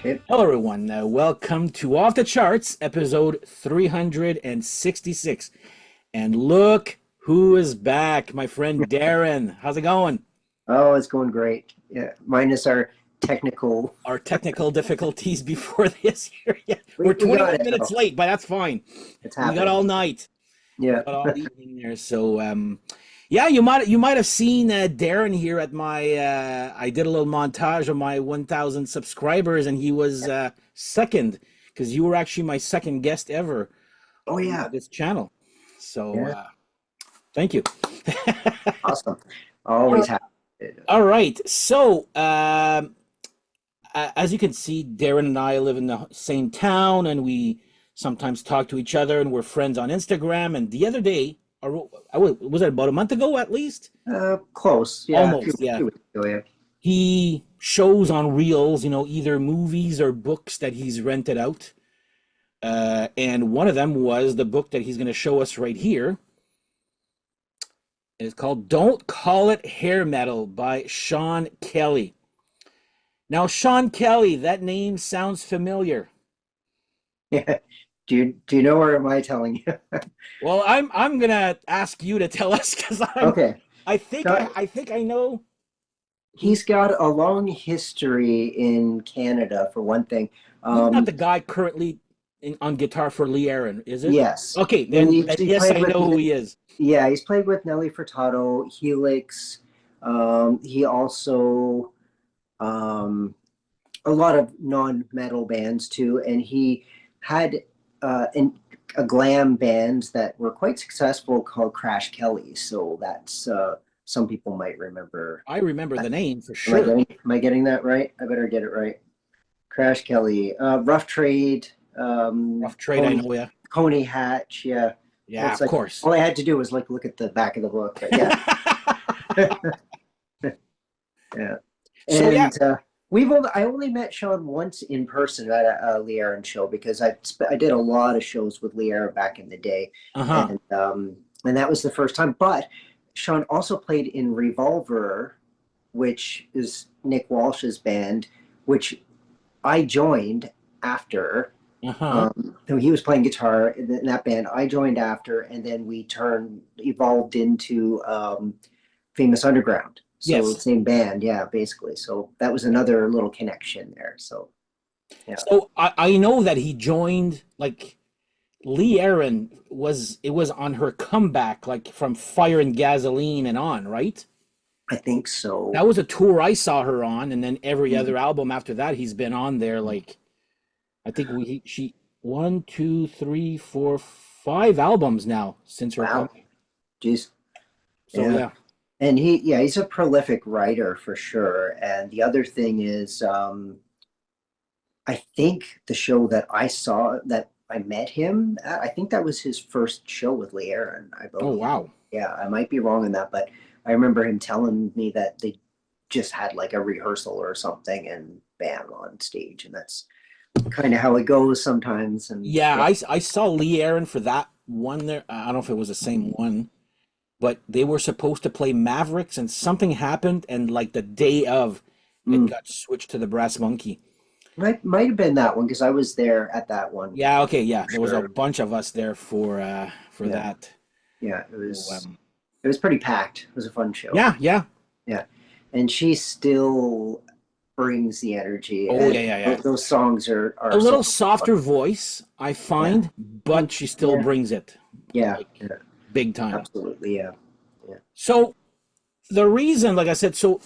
Okay. Hello, everyone. Welcome to Off the Charts, episode 366. And look who is back, my friend Darren. How's it going? Oh, it's going great. Yeah, minus our technical. Our technical difficulties before this year. Yeah, We, we're we got 21 it minutes though. late, but that's fine. It's We got happening. all night. We Yeah. got all evening there. So, yeah, you might have seen Darren here at my. I did a little montage of my 1,000 subscribers, and he was second because you were actually my second guest ever Oh on yeah. this channel. So, Yeah. thank you. Awesome. All Always right. happy. All right. So, as you can see, Darren and I live in the same town, and we sometimes talk to each other, and we're friends on Instagram. And the other day, or was it about a month ago at least? Close. Yeah. A few, Almost, yeah. few weeks ago. Yeah. He shows on Reels, either movies or books that he's rented out. And one of them was the book that he's going to show us right here. It's called Don't Call It Hair Metal by Sean Kelly. Now, Sean Kelly, that name sounds familiar. Yeah. Do you know, or am I telling you? Well, I'm gonna ask you to tell us because Okay. I think Got, I know who. he's got a long history in Canada, for one thing. He's not Um, the guy currently on guitar for Lee Aaron, is it? yes. Okay, And then, then he yes, played I with know who he is. Yeah, he's played with Nelly Furtado, Helix. He also um, a lot of non-metal bands too, and he had a glam band that were quite successful called Crash Kelly. So that's some people might remember. I remember the name for Am I sure. getting that right? I better get it right. Crash Kelly, Rough Trade, Rough Trade, I Coney know ya. Coney Hatch. Yeah, Yeah, it's of like course. all I had to do was like look at the back of the book. But yeah. Yeah. So yeah, And I only met Sean once in person at a Lee Aaron show because I did a lot of shows with Lee Aaron back in the day, uh-huh. and that was the first time. But Sean also played in Revolver, which is Nick Walsh's band, which I joined after. Uh-huh. He was playing guitar in that band. I joined after, and then we evolved into Famous Underground. So Yes. same band, yeah, basically. So that was another little connection there. So yeah. So I know that he joined like Lee Aaron was on her comeback, like from Fire and Gasoline and on, right? I think so. That was a tour I saw her on, and then every Mm. other album after that, he's been on there. Like I think she one, two, three, four, five albums now since her Wow. comeback. Jeez. So Yeah. yeah, And he's a prolific writer for sure. And the other thing is, I think the show that I saw that I met him at, I think that was his first show with Lee Aaron, I oh believe. wow, Yeah, I might be wrong on that, but I remember him telling me that they just had like a rehearsal or something and bam on stage, and that's kind of how it goes sometimes. And yeah. yeah, I saw Lee Aaron for that one there. I don't know if it was the same one, but they were supposed to play Mavericks, and something happened, and like the day of, it mm, got switched to the Brass Monkey. might have been that one because I was there at that one Yeah, okay, yeah. for There was a sure. bunch of us there for Yeah, that. yeah, So, it was pretty packed. It was a fun show. yeah, yeah. Yeah, and she still brings the energy, Oh and yeah, yeah, yeah. those songs A are so little softer voice, I yeah, find, but she still yeah, brings it yeah, like yeah, big time. absolutely, yeah, yeah. So the reason, like I said, so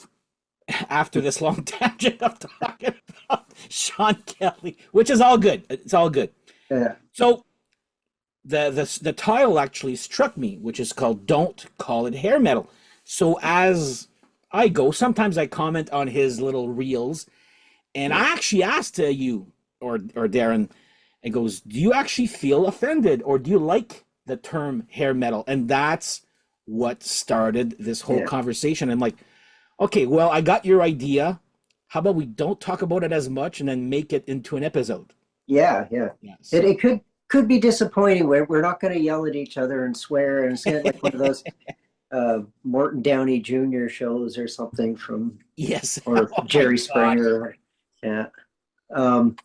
after this long tangent of talking about Sean Kelly, which is all good. It's all good. Yeah. So the title actually struck me, which is called "Don't Call It Hair Metal." So as I go, sometimes I comment on his little reels, and Yeah. I actually asked you or Darren, it goes, "Do you actually feel offended, or do you like the term hair metal?" And that's what started this whole Yeah. conversation. I'm like, okay, well, I got your idea. How about we don't talk about it as much and then make it into an episode? Yeah, yeah. Yeah. So It could be disappointing. We're not going to yell at each other and swear, and it's kind of like one of those Morton Downey Jr. shows or something from yes. or Oh my Jerry God. Springer. Yeah, Um,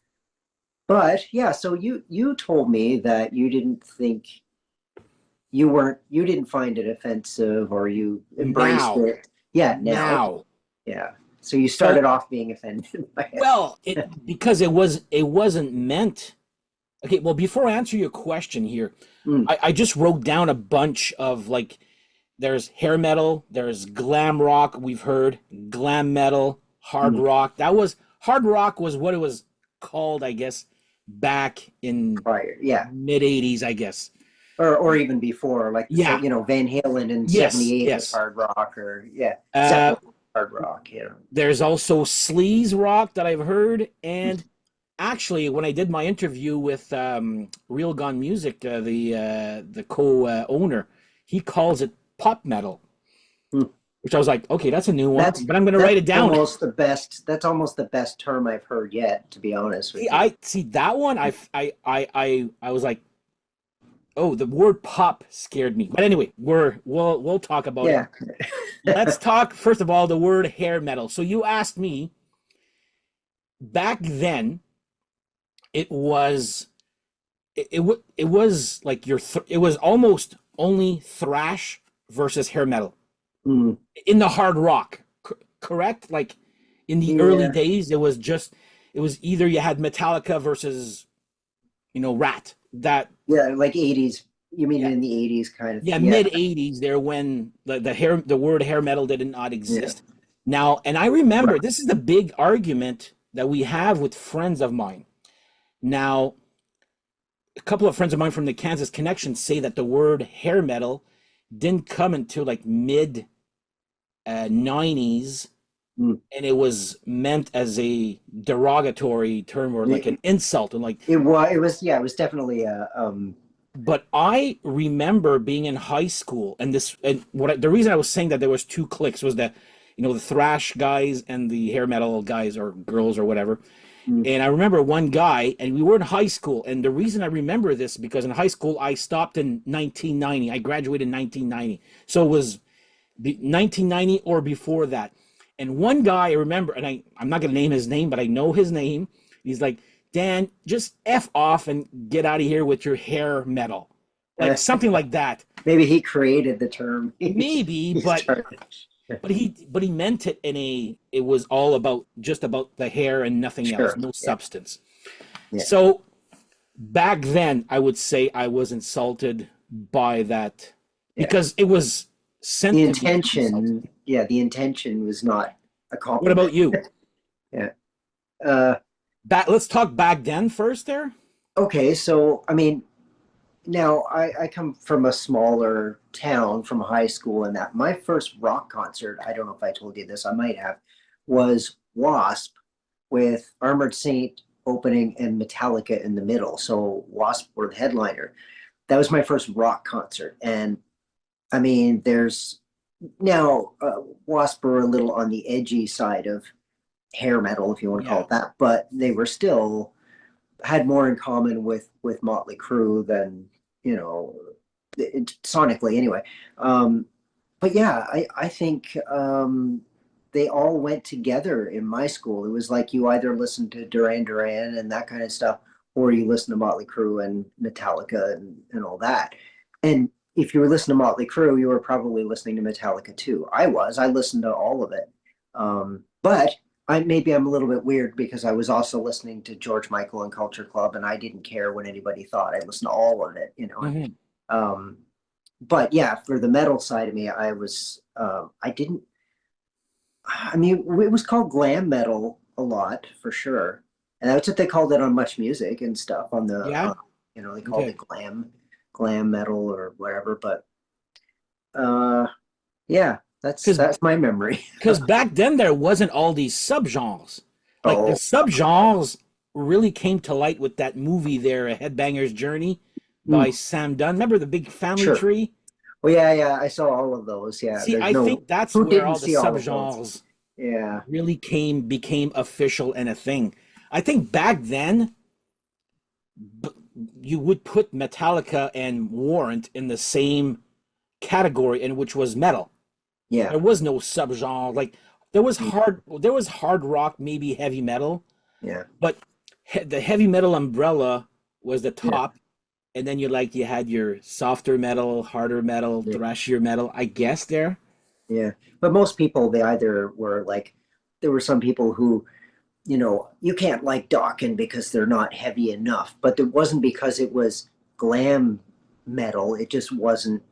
but yeah, so you told me that you didn't think you didn't find it offensive or you embraced Now, it. Yeah, now. Okay. now. Yeah. So you started So, off being offended by well, it. because it wasn't meant. Okay, well, before I answer your question here, Mm, I just wrote down a bunch of like there's hair metal, there's glam rock, we've heard glam metal, hard mm. rock. That was hard rock was what it was called, I guess, back in Prior. Yeah. mid 80s, I guess. Or even before, like Yeah, Van Halen in yes, '78 was yes. hard rock, or yeah, Uh Zeppelin hard rock. there's also sleaze rock that I've heard, and actually when I did my interview with Real Gun Music, the co-owner, he calls it pop metal, Mm. which I was like, okay, that's a new one, That's but I'm gonna write it down. that's almost the best term I've heard yet, to be honest See, with you. I see that one. I was like, oh, the word pop scared me. But anyway, we'll talk about it. Yeah. Let's talk first of all the word hair metal. So you asked me back then. It was it was like it was almost only thrash versus hair metal Mm. in the hard rock, correct? Like in the early Yeah. days, it was either you had Metallica versus Rat. That Yeah, like '80s. You mean yeah, in the '80s kind of? yeah, Yeah. mid '80s there when the word hair metal did not Yeah. exist. Now, and I remember Right. this is the big argument that we have with friends of mine. Now, a couple of friends of mine from the Kansas connection say that the word hair metal didn't come until like mid 90s, Mm. and it was meant as a derogatory term or like an It, insult and like. it was definitely a But I remember being in high school, and the reason I was saying that there was two cliques was that the thrash guys and the hair metal guys or girls or whatever. mm, And I remember one guy, and we were in high school. And the reason I remember this because in high school I stopped in 1990. I graduated in 1990, so it was 1990 or before that. And one guy I remember, and I'm not gonna name his name, but I know his name. He's like, Dan, just F off and get out of here with your hair metal. Like something like that. maybe he created the term. Maybe, He but started. he meant it in a it was all about just about the hair and nothing else, Sure. no Yeah. substance. Yeah. So back then I would say I was insulted by that Yeah. because it was The sent to me as an insult. intention, yeah, the intention was not a What about compliment. you? Yeah. Uh, Let's talk back then first there. okay. So, I mean, now I come from a smaller town from high school, and that my first rock concert, I don't know if I told you this, I might have, was Wasp with Armored Saint opening and Metallica in the middle. So Wasp were the headliner. That was my first rock concert. And I mean, there's now Wasp were a little on the edgy side of hair metal, if you want to call Yeah. it that, but they were still had more in common with Motley Crue than you know sonically anyway. Um, but yeah, I think they all went together in my school. It was like you either listened to Duran and that kind of stuff, or you listen to Motley Crue and Metallica and all that. And if you were listening to Motley Crue, you were probably listening to Metallica too. I was. I listened to all of it. But maybe I'm a little bit weird because I was also listening to George Michael and Culture Club, and I didn't care what anybody thought. I listened to all of it. Mhm. Um, but yeah, for the metal side of me, I didn't. I mean, it was called glam metal a lot for sure, and that's what they called it on Much Music and stuff. Yeah. They called Okay. it glam metal or whatever. But uh, yeah, Because that's my memory. because back then there wasn't all these subgenres. Like the Oh, subgenres really came to light with that movie there, A Headbanger's Journey by mm, Sam Dunn. Remember the big family sure. tree? Well, yeah, I saw all of those. Yeah, See, there's I no think that's who where didn't all the see all of those. subgenres Yeah, really became official and a thing. I think back then you would put Metallica and Warrant in the same category, in which was metal. yeah, There was no subgenre. Like there was hard rock, maybe heavy metal, yeah. but the heavy metal umbrella was the Yeah, top, and then you had your softer metal, harder metal, yeah, thrashier metal, I guess there. yeah. But most people, they either were like, there were some people who, you can't like Dokken because they're not heavy enough. But it wasn't because it was glam metal. It just wasn't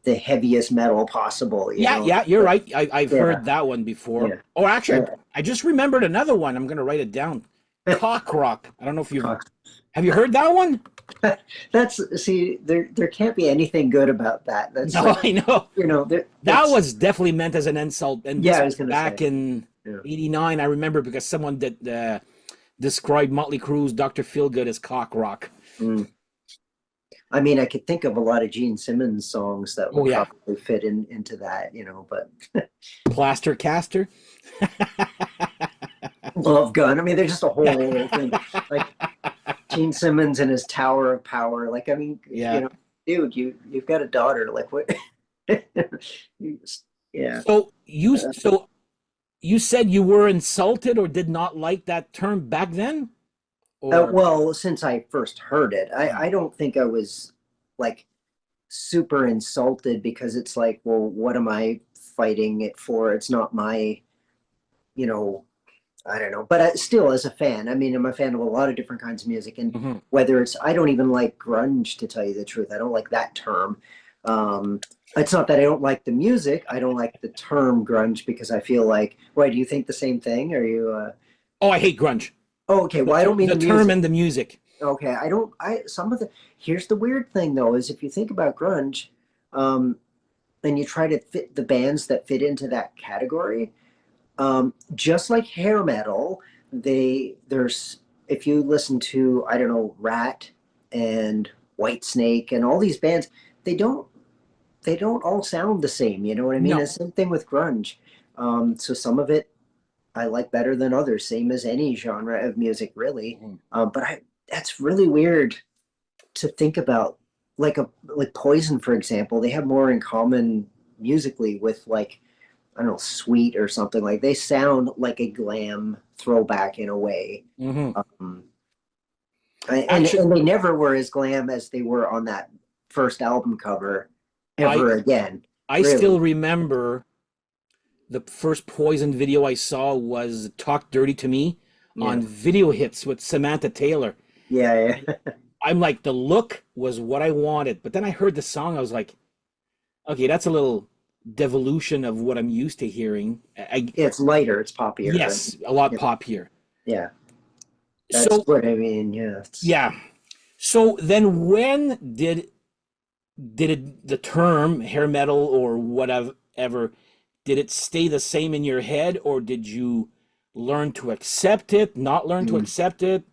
the heaviest metal possible, Yeah, yeah, you're But right. I've yeah, heard that one before. yeah. Oh, actually, Uh, I just remembered another one. I'm gonna write it down. Cock rock. I don't know if you've cock. have you heard that one? That's see, there can't be anything good about that. That's No, like, I know. That it's was definitely meant as an insult, and yeah, this I was was gonna back say. in Yeah. '89. I remember because someone that described Motley Crue's Dr. Feelgood as cock rock. Mm. I mean, I could think of a lot of Gene Simmons songs that Oh would yeah, probably fit into that, but plaster caster. Love Gun. I mean, there's just a whole thing. Like Gene Simmons and his Tower of Power. Like, I mean, Yeah. dude, you've got a daughter. Like, what? Yeah. So you said you were insulted or did not like that term back then, or Well, since I first heard it, I don't think I was like super insulted because it's like, well, what am I fighting it for? It's not my, you know, I don't know. But still, as a fan, I mean, I'm a fan of a lot of different kinds of music, and Mhm. whether it's, I don't even like grunge to tell you the truth. I don't like that term. Um, it's not that I don't like the music. I don't like the term grunge because I feel like, why do you think the same thing? Are you? Oh, I hate grunge. Oh, okay. Well, I don't mean The the term music. and the music. Okay, I don't. Some of the here's the weird thing though is if you think about grunge, um, and you try to fit the bands that fit into that category, just like hair metal, there's if you listen to I don't know Rat and Whitesnake and all these bands, they don't they don't all sound the same. You know what I mean? The No. same thing with grunge. So some of it I like better than others, same as any genre of music, really. Mhm. But that's really weird to think about. Like Poison, for example, they have more in common musically with like I don't know, Sweet or something like. They sound like a glam throwback in a way. Mhm. Um, Actually, and they never were as glam as they were on that first album cover I ever again. I Really? still remember the first Poison video I saw was "Talk Dirty to Me" Yeah. on Video Hits with Samantha Taylor. Yeah, yeah. I'm like, the look was what I wanted, but then I heard the song, I was like, okay, that's a little devolution of what I'm used to hearing. It's lighter, it's poppier, and Yes, a lot yeah, poppier. yeah. That's So what I mean. Yeah. yeah. So then when did the term hair metal or whatever did it stay the same in your head, or did you learn to accept it, not learn to Mm. accept it,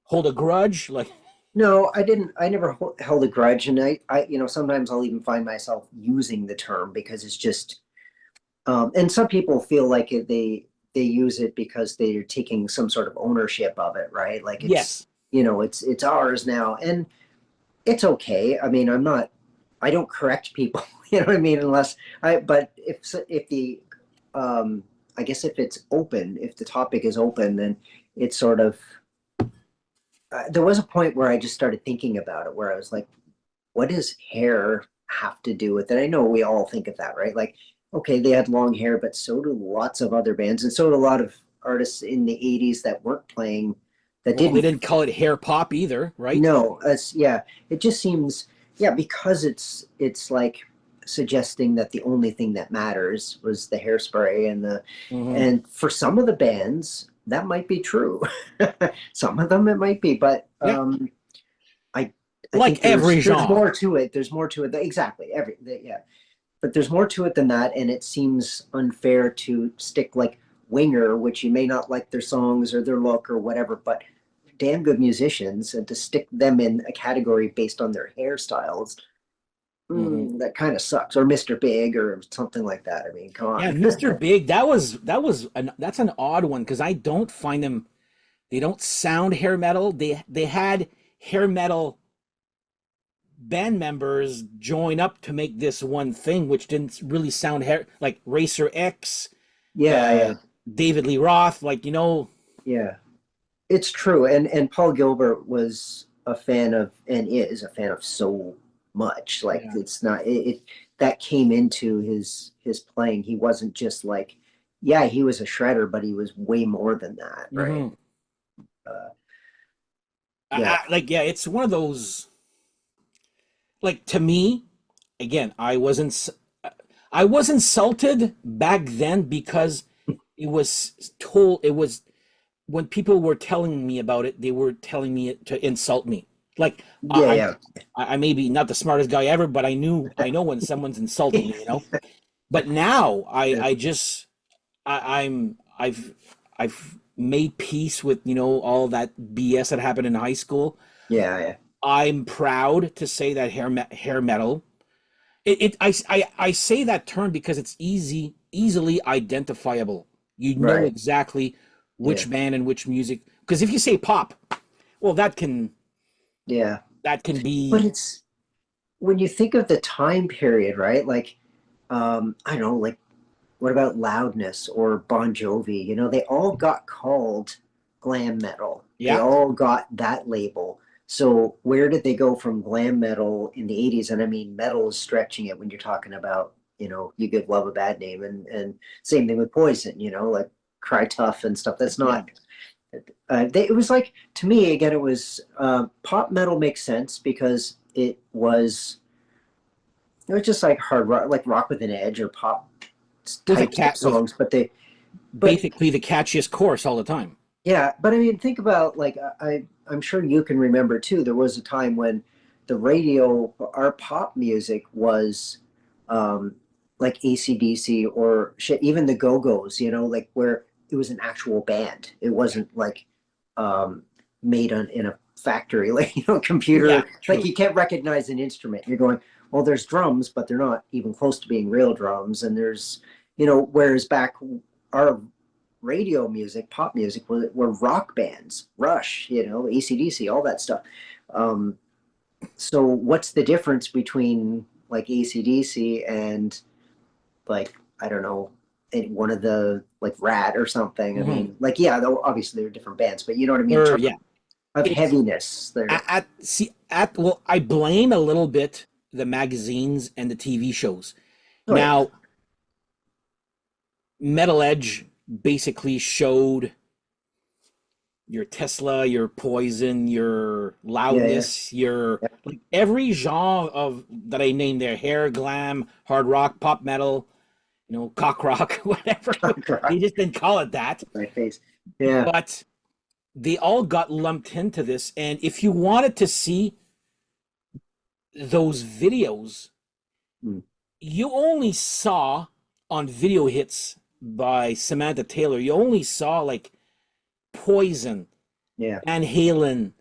hold a grudge? Like, No, I didn't. I never held a grudge, and sometimes I'll even find myself using the term because it's just. And some people feel like they use it because they're taking some sort of ownership of it, right? Like yes. it's ours now, and it's okay. I mean, I don't correct people, you know what I mean, but if the, um, I guess if it's open, if the topic is open, then it's sort of. There was a point where I just started thinking about it, where I was like, what does hair have to do with it? I know we all think of that, right? Like, okay, they had long hair, but so do lots of other bands, and so do a lot of artists in the '80s that weren't playing, that Well, they didn't. didn't call it hair pop either, right? No, yeah. It just seems, yeah, because it's like suggesting that the only thing that matters was the hairspray Hmm. and for some of the bands that might be true. Some of them it might be, but Yeah. I I Like think every there's genre. more to it. There's more to it. Exactly. Yeah. But there's more to it than that, and it seems unfair to stick like Winger, which you may not like their songs or their look or whatever, but damn good musicians, and to stick them in a category based on their hairstyles, Hmm. that kind of sucks. Or Mr. Big or something like that. I mean, come Yeah, on. Mr. Big, that's an odd one because I don't find them, they don't sound hair metal. They had hair metal band members join up to make this one thing, which didn't really sound hair like Racer X, Yeah, uh yeah, David Lee Roth, yeah. it's true. And Paul Gilbert was a fan of and is a fan of so much. Like Yeah. it's not it that came into his playing. He wasn't just like, yeah, he was a shredder, but he was way more than that, right? Hmm. Uh, yeah, Like, yeah, it's one of those, like, to me, again, I was insulted back then because it was when people were telling me about it, they were telling me it to insult me. Like, yeah, yeah. I may be not the smartest guy ever, but I know when someone's insulting me, you know. But now I just I've made peace with, all that BS that happened in high school. Yeah, yeah. I'm proud to say that hair metal. I say that term because it's easily identifiable. You know Right. exactly Yeah. which band and which music. Because if you say pop, well, Yeah. that can But be. it's when you think of the time period, right? Like, I don't know, like what about Loudness or Bon Jovi? You know, they all got called glam metal. They Yeah. all got that label. So where did they go from glam metal in the 80s? And I mean, metal is stretching it when you're talking about, You Give Love a Bad Name, and same thing with Poison, like Cry Tough and stuff. That's Yeah. not it was like, to me again, it was pop metal makes sense because it was just like hard rock, like rock with an edge or pop With a types of cat with songs. But basically the catchiest chorus all the time. yeah, but I mean, think about like I'm sure you can remember too. There was a time when the radio, our pop music was um, like AC/DC or shit, even the Go Go's. Like where it was an actual band. It wasn't like um, made in a factory, like Yeah, computer. Like true. you can't recognize an instrument. You're going, well, there's drums, but they're not even close to being real drums. And there's whereas back our radio music, pop music, were rock bands, Rush, AC/DC, all that stuff. Um, so what's the difference between like AC/DC and like, I don't know, one of the like Rat or something? I Hmm. mean, like, yeah, though obviously they're different bands, but you know what I mean in Or terms yeah, of it's heaviness. They're well, I blame a little bit the magazines and the TV shows. oh yeah, Now, Metal Edge basically showed your Tesla, your Poison, your yeah, yeah, Loudness, your yeah. like every genre of that I named there, hair, glam, hard rock, pop metal, cock rock, whatever. They just didn't call it that. My face. Yeah, But they all got lumped into this. And if you wanted to see those videos, mm, you only saw on video hits by Samantha Taylor, you only saw like Poison, yeah, Van Halen,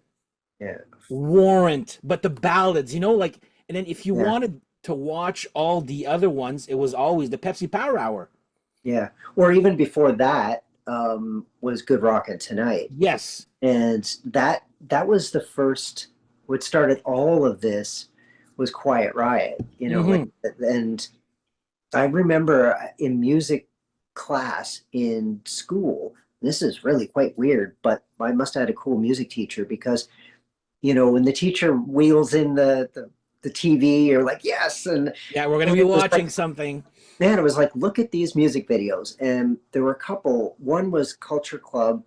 yeah, Warrant, but the ballads, like, and then if you yeah. wanted to watch all the other ones, it was always the Pepsi Power Hour. Yeah. Or even before that, was Good Rockin' Tonight. Yes. And that was the first, what started all of this was Quiet Riot, like, Hmm. and I remember in music class in school, this is really quite weird, but I must have had a cool music teacher because, when the teacher wheels in the TV, you're like, yes. And, Yeah, we're gonna and be it was watching like, something. man, it was like, look at these music videos. And there were a couple. One was Culture Club,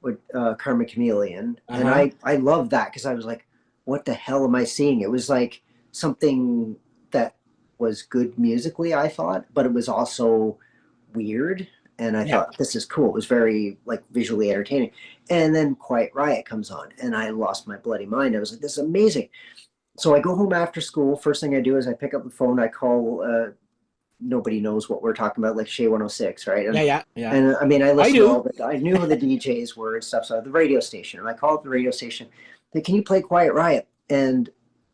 with Karma Chameleon. And Uh-huh. I love that because I was like, what the hell am I seeing? It was like something that was good musically, I thought, but it was also weird. And I Yeah. thought, this is cool. It was very like visually entertaining. And then Quiet Riot comes on, and I lost my bloody mind. I was like, this is amazing. So I go home after school. First thing I do is I pick up the phone. I call nobody knows what we're talking about, like Shea 106, right? Yeah, And yeah, yeah. and I mean, I I listened to do. all the, I knew who the DJs were and stuff. So the radio station, and I called the radio station. Like, can you play Quiet Riot? And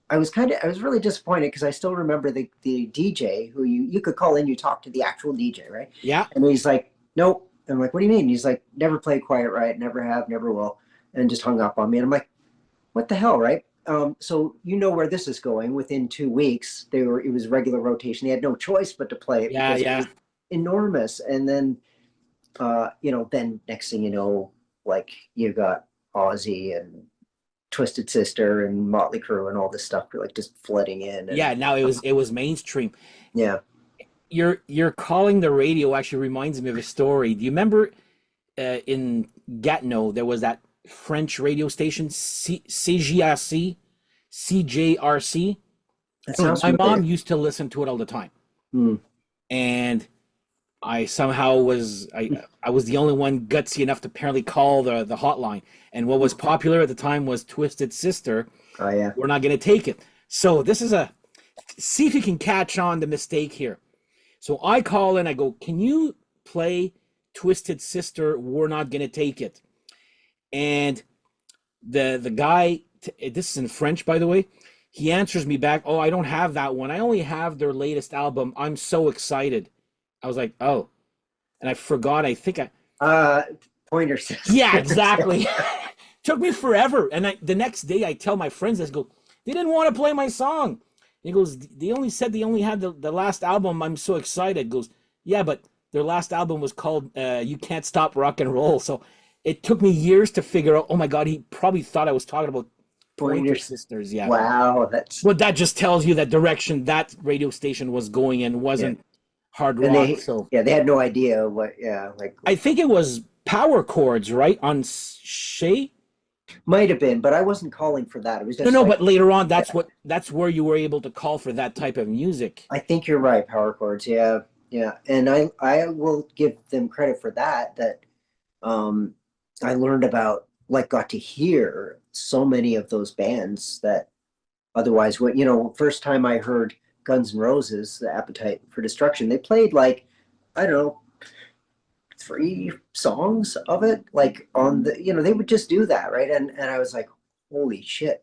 I was really disappointed because I still remember the DJ who you could call in, you talk to the actual DJ, right? Yeah. And he's like, nope. I'm like, what do you mean? He's like, never played Quiet Riot, never have, never will, and just hung up on me. And I'm like, what the hell, right? So you know where this is going. Within 2 weeks, it was regular rotation. They had no choice but to play it Yeah, because it yeah. was enormous. And then then next thing you know, like you got Ozzy and Twisted Sister and Motley Crue and all this stuff like just flooding in Yeah, and now it was mainstream. yeah. You're calling the radio actually reminds me of a story. Do you remember in Gatineau there was that French radio station CJRC, CJRC? That Anyway, sounds my mom familiar. used to listen to it all the time, Hmm. and I somehow I was the only one gutsy enough to apparently call the hotline. And what was popular at the time was Twisted Sister. Oh yeah. We're not going to take it. So this is a see if you can catch on the mistake here. So I call in, I go, can you play Twisted Sister? We're not gonna take it. And the guy, this is in French, by the way, he answers me back, oh, I don't have that one. I only have their latest album. I'm so excited. I was like, oh, and I forgot. I think I, Uh, Pointer Sisters. yeah, exactly. Took me forever. And the next day I tell my friends, I go, they didn't want to play my song. He goes, they only said they only had the last album. I'm so excited. Goes, yeah, but their last album was called You Can't Stop Rock and Roll. So it took me years to figure out, oh my God, he probably thought I was talking about Pointer Pointers. Sisters. Yeah. Wow, that's Well, that just tells you that direction that radio station was going in yeah. wasn't hard And rock. So they had no idea what yeah, like I think it was power chords, right? On Shay? might have been, but I wasn't calling for that. It was No, just no, like but later on, that's where you were able to call for that type of music. I think you're right, power chords. Yeah, yeah. And I will give them credit for that, that um I learned about like got to hear so many of those bands that otherwise what first time I heard Guns N' Roses, the Appetite for Destruction, they played like I don't know, three songs of it like on the they would just do that, right? And I was like, holy shit,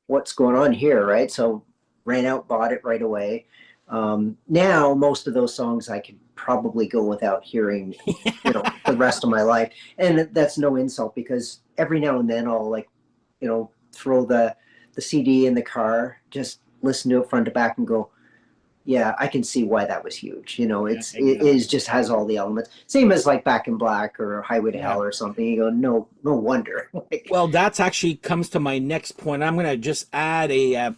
what's going on here, right? So ran out, bought it right away. Now most of those songs I could probably go without hearing the rest of my life. And that's no insult because every now and then I'll like throw the CD in the car, just listen to it front to back and go, yeah, I can see why that was huge. Yeah, It exactly. is just has all the elements. Same as like Back in Black or Highway to Yeah. Hell or something. You go, no wonder. Like, Well, that's actually comes to my next point. I'm gonna just add a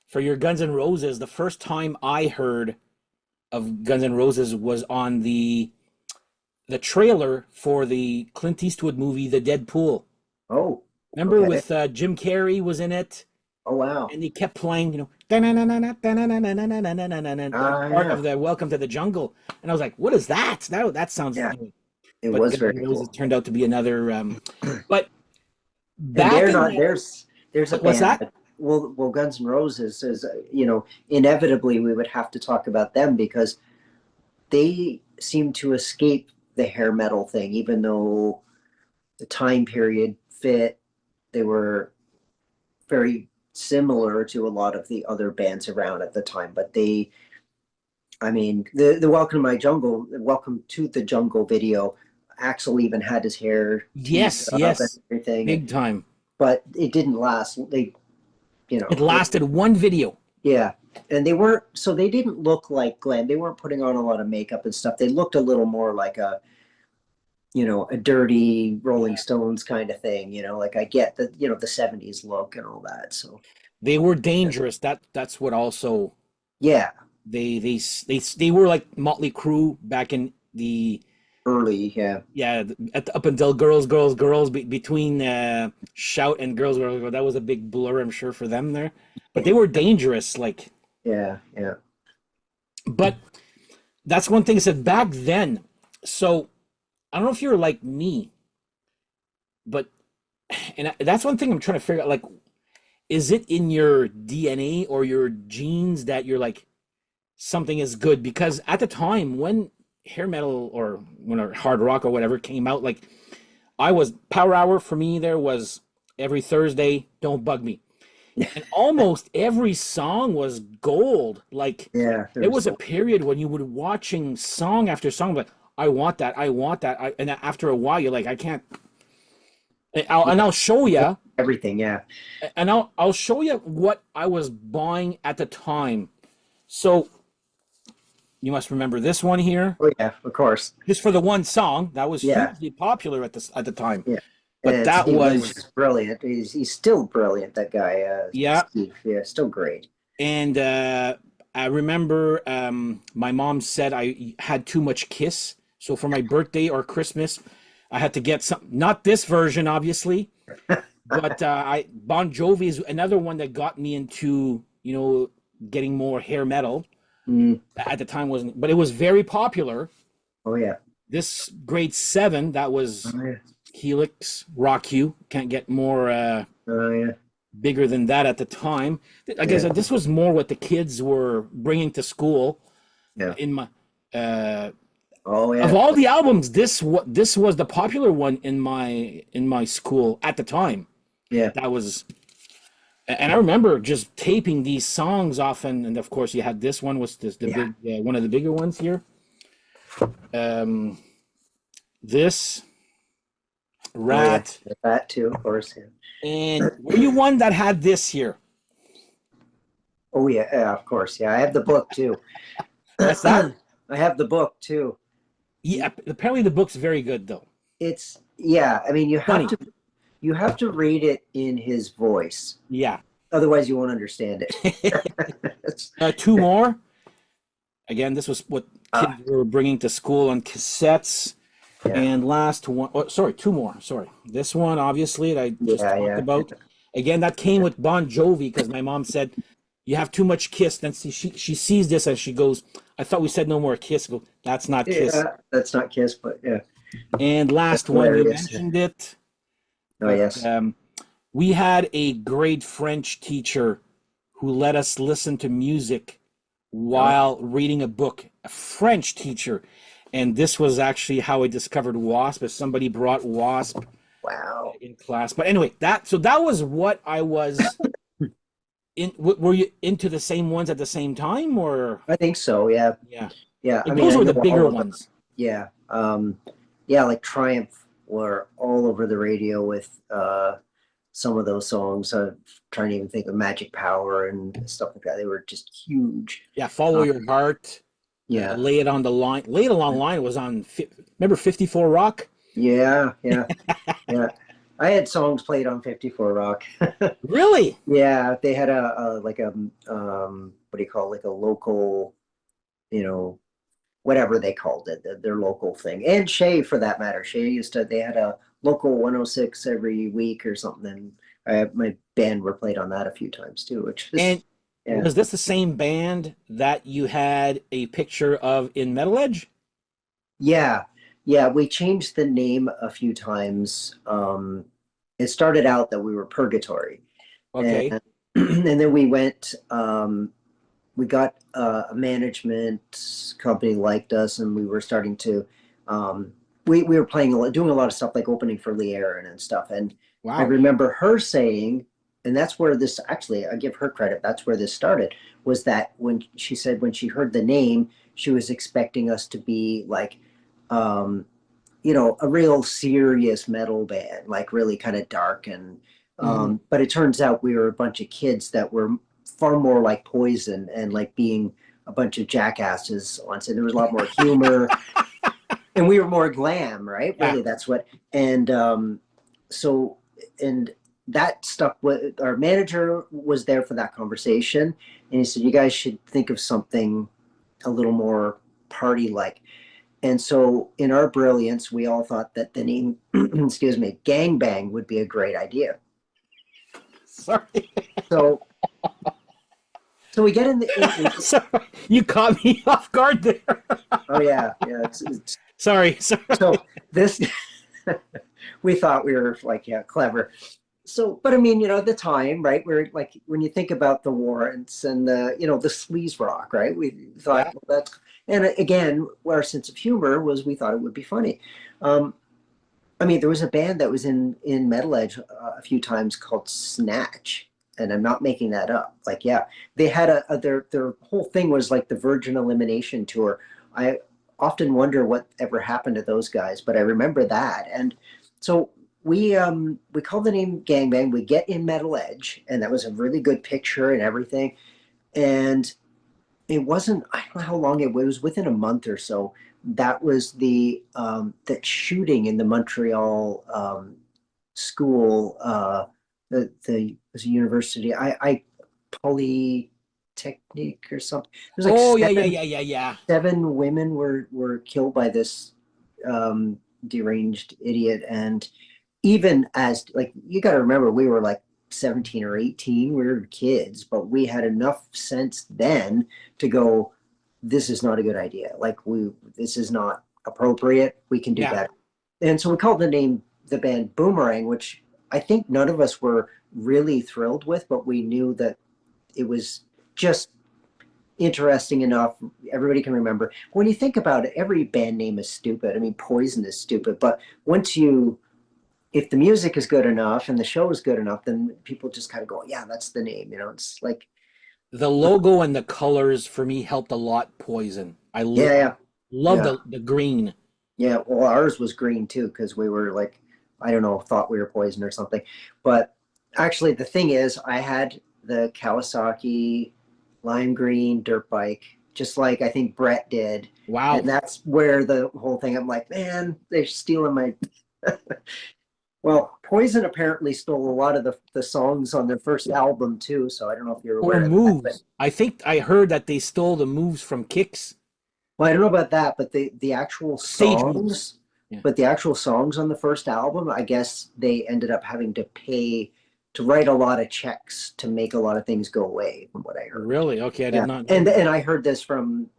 for your Guns N' Roses. The first time I heard of Guns N' Roses was on the trailer for the Clint Eastwood movie, The Deadpool. oh, Remember okay. with Jim Carrey was in it, Oh wow. and they kept playing, part Yeah, of the Welcome to the Jungle, and I was like, "What is that?" That sounds. yeah. It But was Guns N' very Roses cool. turned out to be another. But And back they're in not. There's a what's band that? that well Guns N' Roses is inevitably we would have to talk about them because they seem to escape the hair metal thing, even though the time period fit. They were very similar to a lot of the other bands around at the time, but I mean, the Welcome to the Jungle video, Axel even had his hair teased Yes, up and yes, everything, big time. but it didn't last. It lasted one video. Yeah, and they didn't look like glam. They weren't putting on a lot of makeup and stuff. They looked a little more like a dirty Rolling Yeah. Stones kind of thing. Like I get the '70s look and all that. So They were dangerous. That's what also yeah, they were like Motley Crue back in the early, yeah. yeah up until girls between Shout and girls, that was a big blur, I'm sure, for them there, but they were dangerous, like. Yeah, yeah. But that's one thing I said back then. So I don't know if you're like me, but that's one thing I'm trying to figure out, like, is it in your DNA or your genes that you're like something is good? Because at the time when hair metal or when hard rock or whatever came out, like, I was Power Hour for me, there was every Thursday, Don't Bug Me, and almost every song was gold. Like, Yeah, there was a period when you would watching song after song, like, I want that, I want that, and after a while you're like, I can't. I'll show you, everything, yeah. and I'll show you what I was buying at the time. So you must remember this one here, Oh yeah, of course. just for the one song that was Yeah. hugely popular at the time. Yeah. but And that Steve Lynch is was, brilliant. He's still brilliant. That guy, yeah. Steve. Yeah, still great. And I remember my mom said I had too much Kiss. So for my birthday or Christmas, I had to get some, not this version, obviously, but I Bon Jovi is another one that got me into, getting more hair metal. Mm. At the time wasn't, but it was very popular. Oh yeah. This grade 7, that Oh was yeah. Helix, Rock You. Can't get more Oh yeah. bigger than that at the time. Like I Yeah. said, this was more what the kids were bringing to school. Yeah. In my uh, Oh of yeah. all the albums, this was the popular one in my school at the time. Yeah. That was, and I remember just taping these songs often. And of course, you had this one was the Yeah. big one of the bigger ones here. Um, this Oh yeah. Rat, That too, of course. Yeah. and were you one that had this here? Oh yeah. Yeah. Of course. Yeah. I have the book too. What's that? I have the book too. Yeah, apparently the book's very good though. It's yeah. I mean, Funny. you have to read it in his voice, Yeah. otherwise you won't understand it. It's, Two more. Again, this was what kids uh, were bringing to school on cassettes. yeah. And last one, oh, sorry, two more. Sorry. This one, obviously, that I just Yeah. talked Yeah. about. Again, that came with Bon Jovi because my mom said, you have too much Kiss. Then she sees this and she goes, I thought we said no more Kiss. I go, that's not Kiss. Yeah. That's not Kiss, but yeah. And That's last one, you hilarious. mentioned it, Oh but yes. we had a great French teacher who let us listen to music Oh while reading a book, a French teacher. And this was actually how I discovered Wasp, as somebody brought Wasp wow. in class. But anyway, that was what I was in. Were you into the same ones at the same time, or I think so. Yeah. yeah? Yeah. I Like mean, those I were know the bigger all of them. ones. Yeah. Yeah, like Triumph were all over the radio with some of those songs. Trying to even think of Magic Power and stuff like that. They were just huge. Yeah, Follow Uh, Your Heart, yeah. Lay It on the Line. Lay It on the Line was on. Remember 54 Rock? Yeah. Yeah. Yeah. I had songs played on 54 Rock. Really? Yeah, they had a like a what do you call it? Like a local, you know, whatever they called it, their local thing. And Shay, for that matter, Shay used to. They had a local 106 every week or something. My band were played on that a few times too, which is And yeah, was this the same band that you had a picture of in Metal Edge? yeah, yeah. We changed the name a few times. It started out that we were Purgatory, and Okay. and then we went. We got a management company liked us, and we were starting to. Um, we were playing doing a lot of stuff like opening for Lee Aaron and stuff. And I Wow. remember her saying, and that's where this actually I give her credit. That's where this started. Was that when she said when she heard the name, she was expecting us to be like, um, a real serious metal band, like really kind of dark and. Mhm. But it turns out we were a bunch of kids that were far more like Poison and like being a bunch of jackasses on set. There was a lot more humor, and we were more glam, right? Yeah. Really, that's what. And so, and that stuck with our manager was there for that conversation, and he said, "You guys should think of something a little more party like." And so, in our brilliance, we all thought that the name, excuse me, Gangbang would be a great idea. Sorry. So, so we get in the, Sorry. You caught me off guard there. oh yeah, yeah, it's Sorry. Sorry. so this we thought we were like yeah clever. So but I mean at the time, right, we're like when you think about the warrants and the the sleaze rock, right, we thought Yeah. well, that's and again our sense of humor was we thought it would be funny. um I mean there was a band that was in Metal Edge a few times called Snatch, and I'm not making that up. Like yeah, they had their whole thing was like the Virgin Elimination tour. I often wonder what ever happened to those guys, but I remember that. And so we call the name Gangbang. We get in Metal Edge, and that was a really good picture and everything. And it wasn't, I don't know how long it was within a month or so. That was the that shooting in the Montreal school, the was a university. I Polytechnic or something. There's like Oh, yeah, yeah, yeah, yeah, yeah. seven women were killed by this deranged idiot. And even as like you got to remember, we were like 17 or 18. We were kids, but we had enough sense then to go, this is not a good idea. Like this is not appropriate. We can do Yeah. better. And so we called the band Boomerang, which I think none of us were really thrilled with, but we knew that it was just interesting enough. Everybody can remember. When you think about it, every band name is stupid. I mean, Poison is stupid, but if the music is good enough and the show is good enough, then people just kind of go, yeah, that's the name. It's like, The logo and the colors for me helped a lot. Poison. yeah, yeah, Love yeah, the green. yeah. Well, ours was green too because we were like, I don't know, thought we were Poison or something. But actually, the thing is, I had the Kawasaki lime green dirt bike, just like I think Brett did. Wow. And that's where the whole thing, I'm like, man, they're stealing my. Well, Poison apparently stole a lot of the songs on their first album too, so I don't know if you're Or aware of that. But moves. I think I heard that they stole the moves from Kicks. well, I don't know about that, but the actual Stage moves. songs, Yeah. but the actual songs on the first album, I guess they ended up having to pay to write a lot of checks to make a lot of things go away, from what I heard. Really? Okay, I did Yeah, not know and that. and I heard this from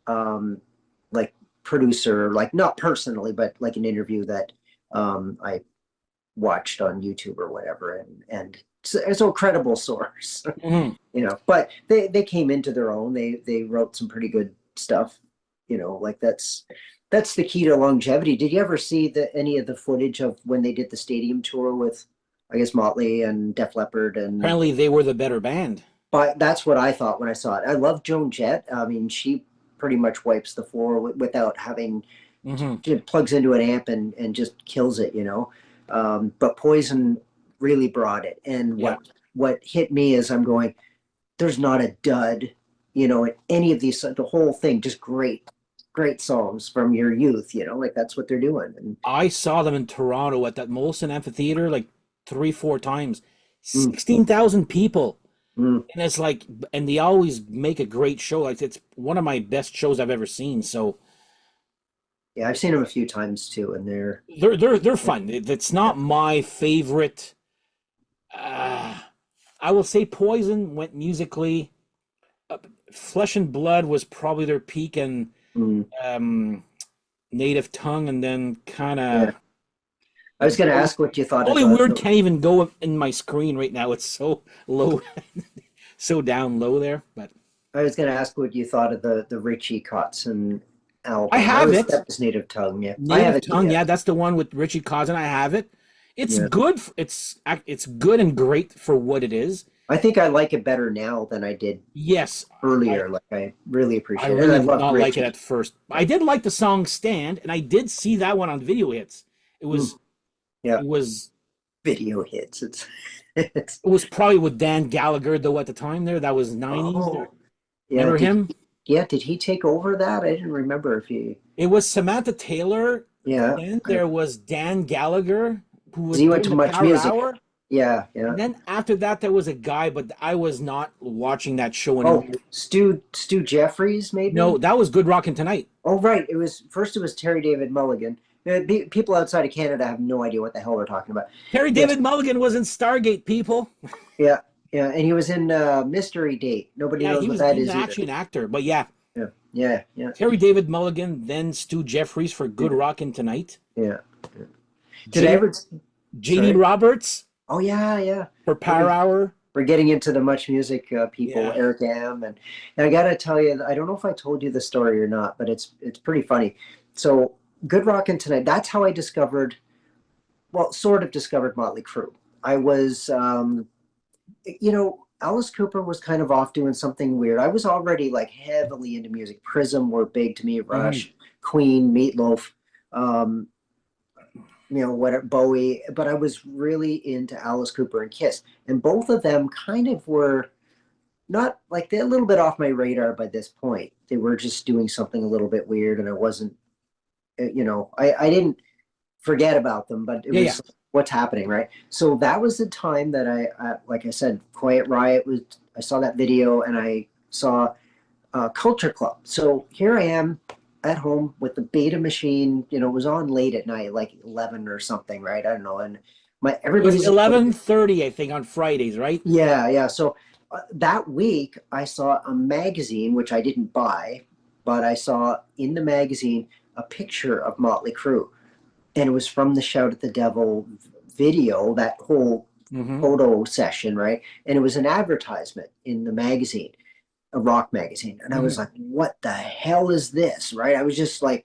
um, like producer, like not personally, but like an interview that I watched on YouTube or whatever, and it's a credible source, Mhm. But they came into their own. They wrote some pretty good stuff, like that's the key to longevity. Did you ever see any of the footage of when they did the stadium tour with, I guess, Motley and Def Leppard and? Apparently they were the better band. But that's what I thought when I saw it. I love Joan Jett. I mean, she pretty much wipes the floor without having Hmm. plugs into an amp and just kills it. But Poison really brought it. And Yeah. what hit me is I'm going, there's not a dud, in any of these. The whole thing, just great songs from your youth. Like that's what they're doing. And I saw them in Toronto at that Molson Amphitheater like three, four times. mm, 16,000 people. mm, And it's like, and they always make a great show. Like it's one of my best shows I've ever seen. So yeah, I've seen them a few times too, and they're they're yeah, fun. It's not my favorite. Uh, I will say Poison went musically. Uh, Flesh and Blood was probably their peak, and mm, um, Native Tongue, and then kind yeah. of I was going to ask what you thought of Holy the, Word the can't even go in my screen right now. It's so low, so down low there. But I was going to ask what you thought of the Richie Kotzen I album. have it. That was Native Tongue. Yeah, I Native haven't Tongue, yet. yeah, that's the one with Richie Cousin. I have it. It's Yeah, good. It's good and great for what it is. I think I like it better now than I did Yes, I earlier. Like I really I appreciate it, and I really did loved not like it Richie. at first. I did like the song "Stand," and I did see that one on video hits. It Mm, was yeah, it was video hits. It's it was probably with Dan Gallagher though at the time there. That was '90s there. oh yeah. Remember him? Did he take over that? I didn't remember if he. It was Samantha Taylor. Yeah, Then there was Dan Gallagher who 'cause was he went doing to the Much Power Music. Hour. Yeah, yeah. And then after that, there was a guy, but I was not watching that show Oh, anymore. Stu Jeffries, No, maybe. that was Good Rockin' Tonight. Oh, right. It was Terry David Mulligan. People outside of Canada have no idea what the hell we're talking about. Terry Yes. David Mulligan was in Stargate, people. Yeah. Yeah. And he was in Mystery Date. Nobody Yeah, knows what he that was is either. actually an actor. But yeah, Yeah. Yeah. Yeah. Terry David Mulligan, then Stu Jeffries for Yeah. Good Rockin' Tonight. Yeah. Did I J- ever? JD Sorry. Roberts Oh, yeah. Yeah. for Power Hour. We're getting into the Much Music people, Yeah. Eric M. And I got to tell you, I don't know if I told you the story or not, but it's pretty funny. So, Good Rockin' Tonight, that's how I discovered, well, sort of discovered Motley Crue. I was, Alice Cooper was kind of off doing something weird. I was already like heavily into music. Prism were big to me, Mhm. Rush, Queen, Meatloaf, um, what Bowie, but I was really into Alice Cooper and Kiss. And both of them kind of were not like they're a little bit off my radar by this point. They were just doing something a little bit weird, and I wasn't, I didn't forget about them, but it Yeah, yeah. was what's happening, right? So that was the time that like I said, Quiet Riot was. I saw that video, and I saw Culture Club. So here I am at home with the beta machine. You know, it was on late at night, like 11 or something, right? I don't know. And my It was everybody's 11:30, I think, on Fridays, right? yeah, yeah. So that week, I saw a magazine, which I didn't buy, but I saw in the magazine a picture of Motley Crue, and it was from the Shout at the Devil video, that whole Mm-hmm. photo session, right? And it was an advertisement in the magazine, a rock magazine, and I was Mm-hmm. like, "What the hell is this?" Right? I was just like,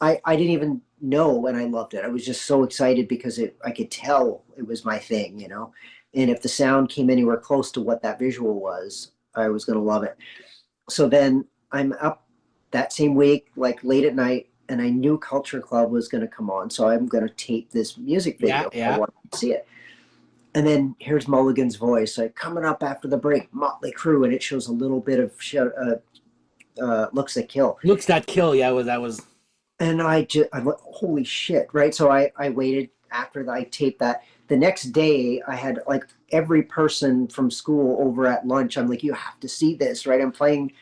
I didn't even know, and I loved it. I was just so excited because I could tell it was my thing, you know. And if the sound came anywhere close to what that visual was, I was going to love it. So then I'm up that same week, like late at night, and I knew Culture Club was going to come on, so I'm going to tape this music Yeah, video. I yeah. want to see it. And then here's Mulligan's voice, like coming up after the break, Motley Crue, and it shows a little bit of looks like kill. Looks that kill. Yeah, that was. And I'm like, holy shit, right? So I waited after I taped that. The next day, I had like every person from school over at lunch. I'm like, you have to see this, right? I'm playing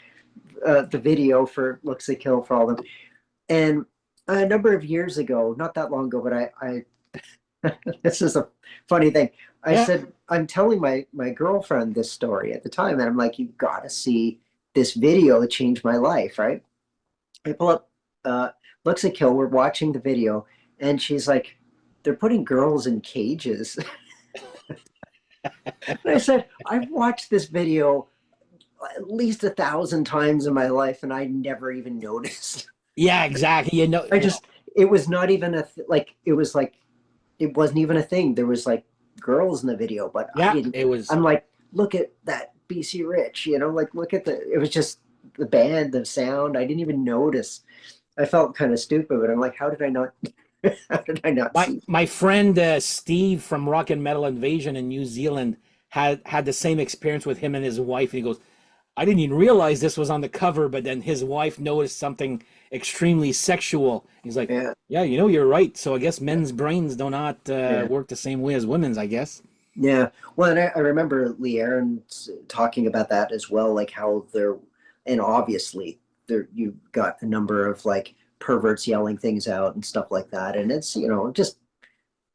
the video for Looks to Kill for all of them. And a number of years ago, not that long ago, but this is a funny thing. I Yeah. said, I'm telling my girlfriend this story at the time, and I'm like, you got to see this video. It changed my life, right? I pull up Looks at Kill. We're watching the video, and she's like, "They're putting girls in cages." And I said, "I've watched this video at least 1,000 times in my life, and I never even noticed." Yeah, exactly. You know, I just, it was not even like it was like it wasn't even a thing. There was like girls in the video, but I yeah, didn't. it was. I'm like, look at that BC Rich, you know, like look at the. It was just the band, the sound. I didn't even notice. I felt kind of stupid, but I'm like, how did I not? How did I not My see? my friend Steve from Rock and Metal Invasion in New Zealand had the same experience with him and his wife. And he goes, I didn't even realize this was on the cover, but then his wife noticed something extremely sexual. He's like, Yeah, yeah, you know, you're right. So I guess men's brains do not yeah, work the same way as women's, I guess. yeah. Well, and I remember Lee Aaron talking about that as well, like how there, and obviously there you got a number of like perverts yelling things out and stuff like that, and it's just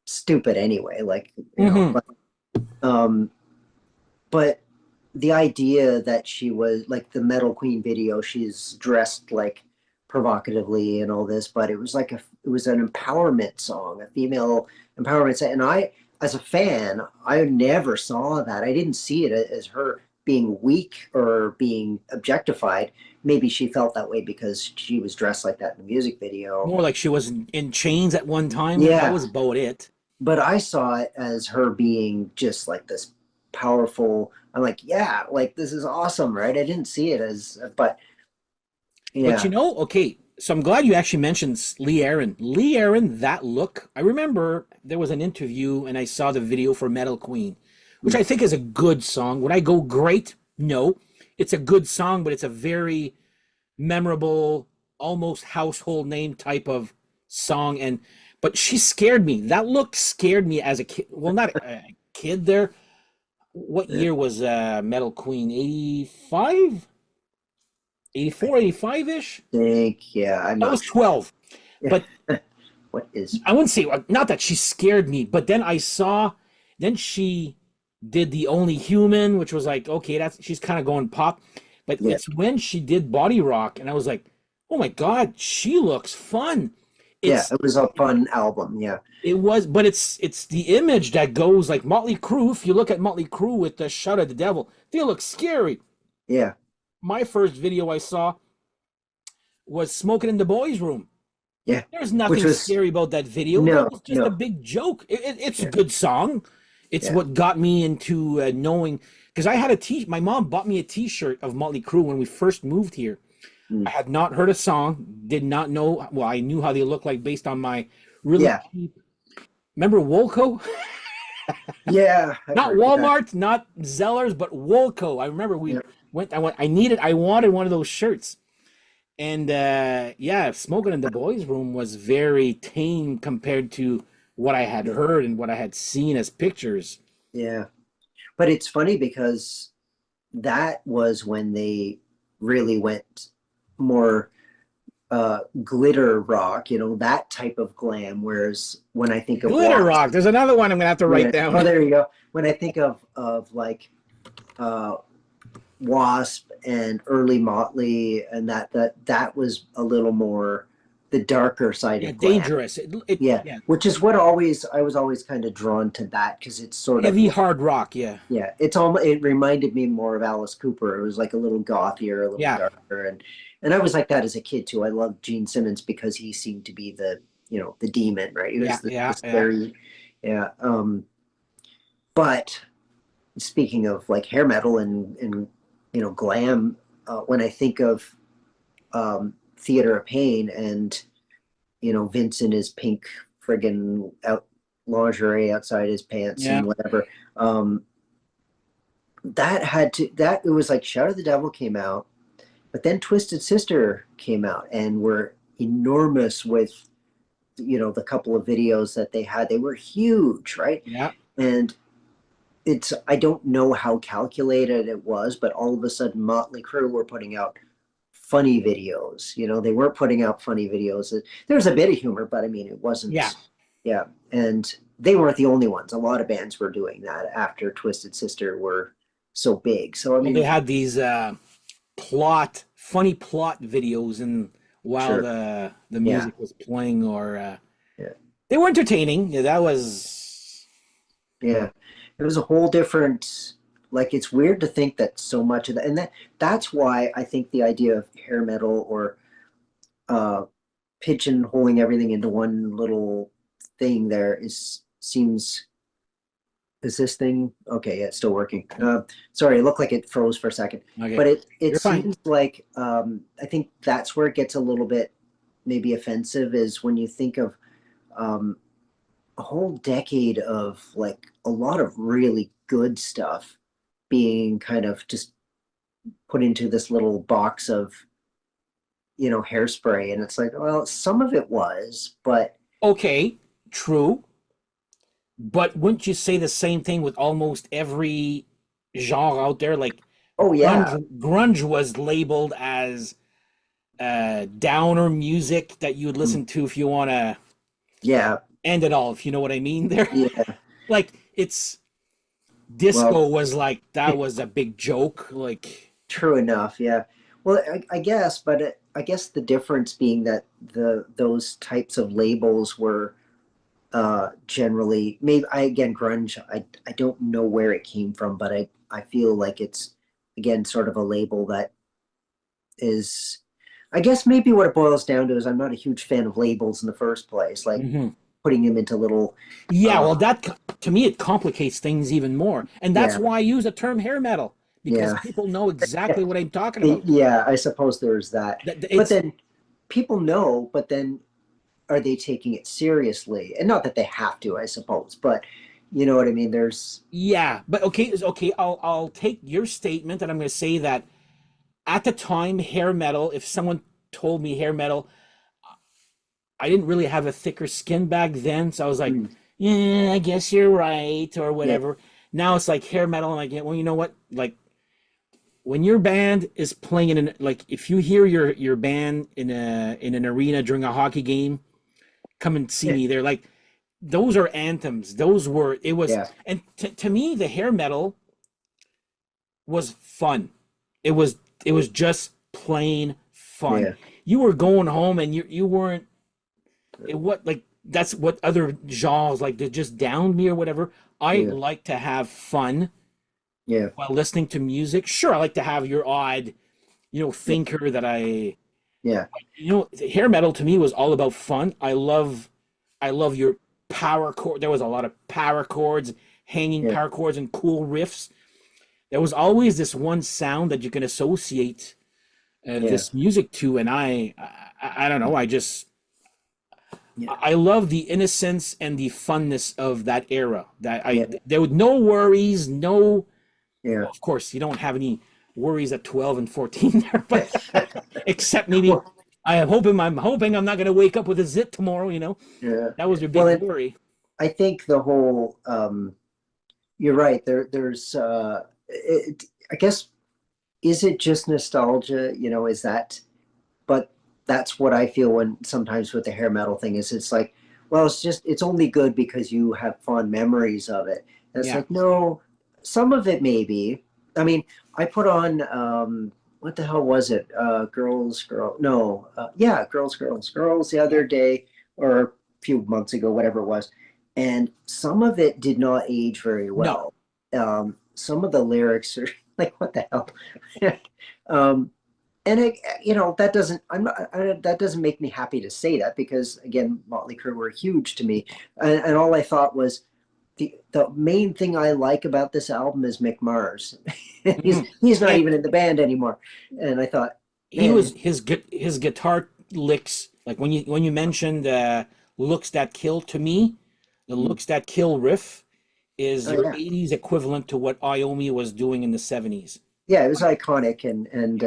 stupid anyway, like Hmm. um, but the idea that she was like the Metal Queen video, she's dressed like provocatively and all this, but it was an empowerment song, a female empowerment song. And I, as a fan, I never saw that. I didn't see it as her being weak or being objectified. Maybe she felt that way because she was dressed like that in the music video. More like she was in chains at one time. That Yeah, was about it. but I saw it as her being just like this powerful. I'm like, yeah, like this is awesome, right? I didn't see it as, but But you yeah, know, okay, so I'm glad you actually mentioned Lee Aaron. Lee Aaron, that look. I remember there was an interview and I saw the video for Metal Queen, which I think is a good song. Would I go great? No. It's a good song, but it's a very memorable, almost household name type of song. And but she scared me. That look scared me as a kid. Well, not a kid there. What yeah, year was Metal Queen? 85? I 84, 85-ish? think, yeah, I'm I not was sure. 12. Yeah. But What is, I wouldn't say not that she scared me, but then I saw then she did the Only Human, which was like, okay, that's she's kind of going pop. But yeah, it's when she did Body Rock, and I was like, oh my God, she looks fun. yeah, It's it was a fun album. Yeah, it was, but it's the image that goes like Motley Crue. If you look at Motley Crue with the Shout at the Devil, they look scary. yeah, My first video I saw was Smoking in the Boys' Room. yeah, There's which nothing was, scary about that video. That no, was just a no, big joke. It's a yeah, good song. It's yeah, what got me into knowing because I had my mom bought me a T-shirt of Motley Crue when we first moved here. mm, I had not heard a song, did not know. Well, I knew how they looked like based on my really yeah, cheap. Remember Woolco? yeah, I've Not heard, yeah, Walmart, not Zellers, but Woolco. I remember we yeah, went. I wanted one of those shirts. And yeah, Smoking in the Boys' Room was very tame compared to what I had Yeah. heard and what I had seen as pictures. Yeah. But it's funny because that was when they really went more glitter rock, that type of glam. Whereas when I think of Glitter Wasp, Rock. There's another one I'm gonna have to write yeah. Oh, down. there you go. When I think of like uh, Wasp and early Motley, and that was a little more the darker side Yeah, of glam. dangerous. Yeah, Yeah, which is what I was always kind of drawn to that because it's sort of heavy like, hard rock. Yeah, yeah, it reminded me more of Alice Cooper. It was like a little gothier, a little yeah, darker, and I was like that as a kid too. I loved Gene Simmons because he seemed to be the demon, right? He yeah, was the yeah, yeah. scary, yeah. But speaking of like hair metal and glam, when I think of Theater of Pain and Vince in his pink friggin' out lingerie outside his pants Yeah. and whatever. Um, that it was like Shout of the Devil came out, but then Twisted Sister came out and were enormous with the couple of videos that they had. They were huge, right? Yeah. And I don't know how calculated it was, but all of a sudden Motley Crue were putting out funny videos. They weren't putting out funny videos. There was a bit of humor, but I mean, it Yeah. wasn't. Yeah, and they weren't the only ones. A lot of bands were doing that after Twisted Sister were so big. So I Well, they mean, had these funny plot videos, and while sure, the yeah, music was playing, or yeah, they were entertaining. Yeah, that was. yeah. It was a whole different. Like it's weird to think that so much of that, and that's why I think the idea of hair metal or uh, pigeonholing everything into one little thing there seems. Is this thing okay? Yeah, it's still working. Sorry, it looked like it froze for a second, Okay, but it you're fine. seems like I think that's where it gets a little bit maybe offensive is when you think of um, a whole decade of like a lot of really good stuff being kind of just put into this little box of hairspray, and it's like, well, some of it was, but Okay, true, but wouldn't you say the same thing with almost every genre out there? Like oh grunge, yeah, grunge was labeled as downer music that you would mm, listen to if you want to yeah, end it all, if you know what I mean there. yeah. Like it's Well, disco was like that was a big joke. Like true enough, yeah. Well, I guess, but I guess the difference being that those types of labels were generally maybe again grunge. I don't know where it came from, but I feel like it's again sort of a label that is. I guess maybe what it boils down to is I'm not a huge fan of labels in the first place, like mhm. putting them into little. Yeah, Uh, well to me it complicates things even more. And that's yeah, why I use the term hair metal because yeah, people know exactly what I'm talking about. yeah. I suppose there's that, but It's then people know, but then are they taking it seriously? And not that they have to, I suppose, but you know what I mean? There's, yeah, but okay, I'll take your statement and I'm going to say that at the time hair metal, if someone told me hair metal, I didn't really have a thicker skin back then, so I was like, mm, yeah, I guess you're right or yeah, whatever. Now it's like hair metal and I get, well, you know what? Like when your band is playing in an like if you hear your band in an arena during a hockey game, come and see yeah, me. They're like those are anthems. Those were it was yeah, and to me the hair metal was fun. It was just plain fun. yeah, You were going home and you weren't it what like that's what other genres like they just downed me or whatever. I yeah, like to have fun yeah, while listening to music. Sure, I like to have your odd, yeah, thinker that yeah, hair metal to me was all about fun. I love your power chord. There was a lot of power chords, hanging yeah, power chords and cool riffs. There was always this one sound that you can associate yeah, this music to, and I don't know. yeah, I love the innocence and the funness of that era. That yeah, there was no worries, no. yeah. Well, of course, you don't have any worries at 12 and 14 there, but except maybe Well, I'm hoping I'm not going to wake up with a zit tomorrow. yeah. That was your Well, big worry. I think the whole you're right. I guess, is it just nostalgia? Is that, but that's what I feel when sometimes with the hair metal thing is it's like, well, it's only good because you have fond memories of it. And it's Yeah. like, no, some of it maybe. I mean, I put on what the hell was it? Girls the Yeah. other day or a few months ago, whatever it was. And some of it did not age very No. well. Some of the lyrics are like, what the hell? um, and that doesn't that doesn't make me happy to say that because again, Motley Crue were huge to me, and all I thought was the main thing I like about this album is Mick Mars. Mhm. He's not And even in the band anymore, and I thought, he man, was his guitar licks, like when you mentioned looks that kill, to me the mm, looks that kill riff is oh your yeah, 80s equivalent to what Iommi was doing in the 70s. yeah, it was iconic, and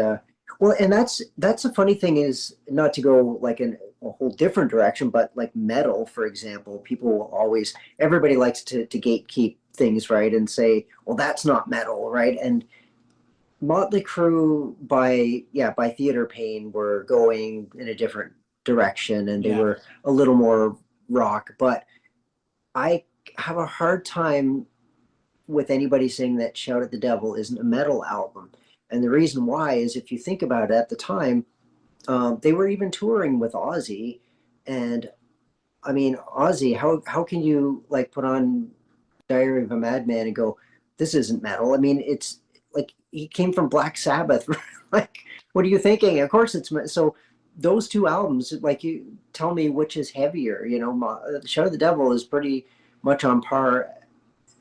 well, and that's the funny thing is not to go like in a whole different direction, but like metal, for example, people will always everybody likes to gatekeep things, right, and say, well, that's not metal, right, and Motley Crue by Theater Pain were going in a different direction, and they Yeah. were a little more rock, but I have a hard time with anybody saying that Shout at the Devil isn't a metal album. And the reason why is if you think about it, at the time, they were even touring with Ozzy. And I mean, Ozzy, how can you like put on Diary of a Madman and go, this isn't metal? I mean, it's like he came from Black Sabbath. Like, what are you thinking? Of course it's so. Those two albums, like you tell me which is heavier. Shout of the Devil is pretty much on par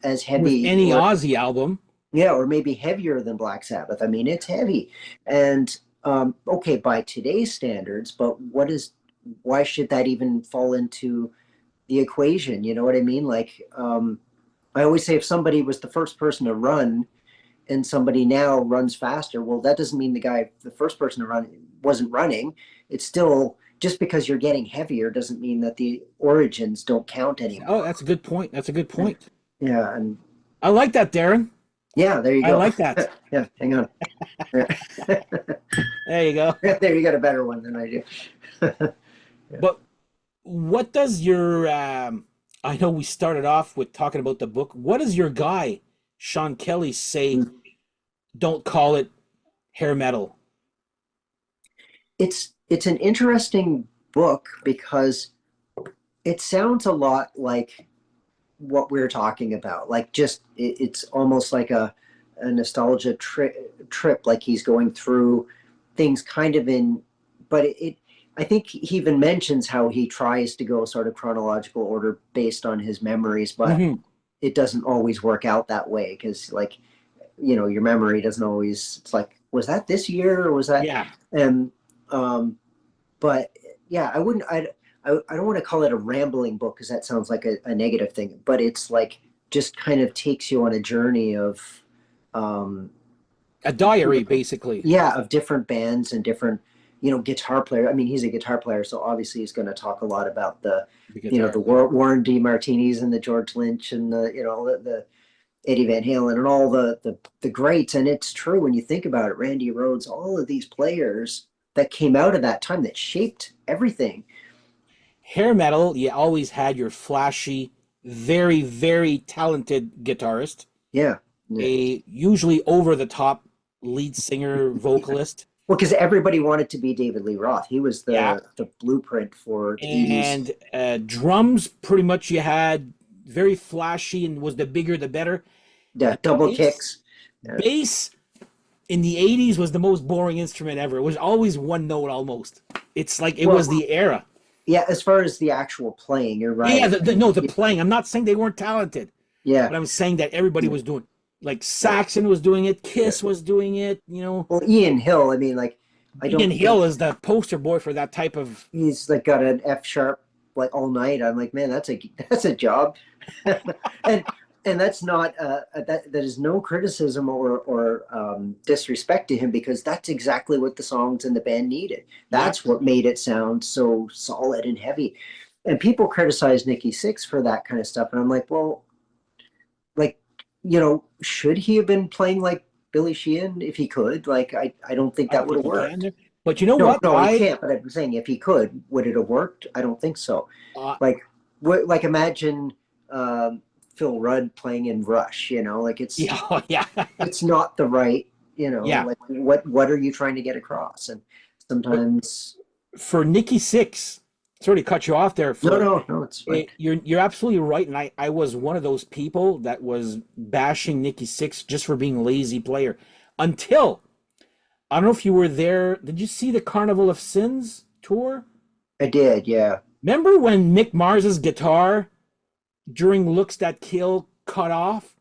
as With heavy any or Ozzy album. yeah, or maybe heavier than Black Sabbath. I mean, it's heavy. And okay, by today's standards, but why should that even fall into the equation? You know what I mean? Like, I always say if somebody was the first person to run and somebody now runs faster, well, that doesn't mean the first person to run, wasn't running. It's still, just because you're getting heavier doesn't mean that the origins don't count Oh, anymore. that's a good point. That's a good And point. yeah, and I like that, Darren. yeah, there you I go. like that. Yeah, hang on. There you go. There, you got a better one than I do. Yeah. But what does your I know we started off with talking about the book. What does your guy, Sean Kelly, say? Don't call it hair metal. It's an interesting book because it sounds a lot like what we're talking about. Like just it's almost like a nostalgia trip. Like he's going through things kind of in, but I think he even mentions how he tries to go sort of chronological order based on his memories, but Hmm. it doesn't always work out that way because like your memory doesn't always, it's like, was that this year or was that, Yeah. and um but yeah, I wouldn't I don't want to call it a rambling book because that sounds like a negative thing, but it's like just kind of takes you on a journey of um A diary, basically. yeah, of different bands and different guitar player. I mean, he's a guitar player, so obviously he's going to talk a lot about the The the guitar. Warren D. Martinis and the George Lynch and the Eddie Van Halen and all the greats. And it's true when you think about it, Randy Rhoads, all of these players that came out of that time that shaped everything. Hair metal, you always had your flashy, very, very talented guitarist, Yeah. Yeah. a usually over the top lead singer, vocalist. Well, because everybody wanted to be David Lee Roth. He was Yeah. the blueprint for the 80s. And drums, pretty much you had very flashy, and was the bigger the better. Yeah, And double bass, kicks. Yeah. bass in the 80s was the most boring instrument ever. It was always one note almost. It's like it was Well, the era. yeah, as far as the actual playing, you're Yeah, right. no, the playing. I'm not saying they weren't talented, Yeah. but I'm saying that everybody was doing, like Yeah. Saxon was doing it, Yeah. Kiss was doing it. Well, Ian Hill, I mean, like, I Ian don't think Hill is the poster boy for that type of. he's like got an F sharp like all night. I'm like, man, that's a job. and and that's not that is no criticism or disrespect to him because that's exactly what the songs in the band needed. Yeah. That's what made it sound so solid and heavy. and people criticize Nikki Six for that kind of stuff, and I'm like, well, like, should he have been playing like Billy Sheehan if he could? Like, I don't think I that don't would think have he can worked. there. But you know No, what? no, he can't. But I'm saying if he could, would it have worked? I don't think so. Uh, Like, like imagine um, Phil Rudd playing in Rush. Like yeah, yeah, it's not the right. yeah. Like what are you trying to get across? And But sometimes, for Nikki Six, sorry to cut you off there. no, For no, no, it's fine. you're absolutely right, and I was one of those people that was bashing Nikki Six just for being a lazy player until I don't know if you were there. Did you see the Carnival of Sins tour? I did, yeah. Remember when Mick Mars's guitar during Looks That Kill cut off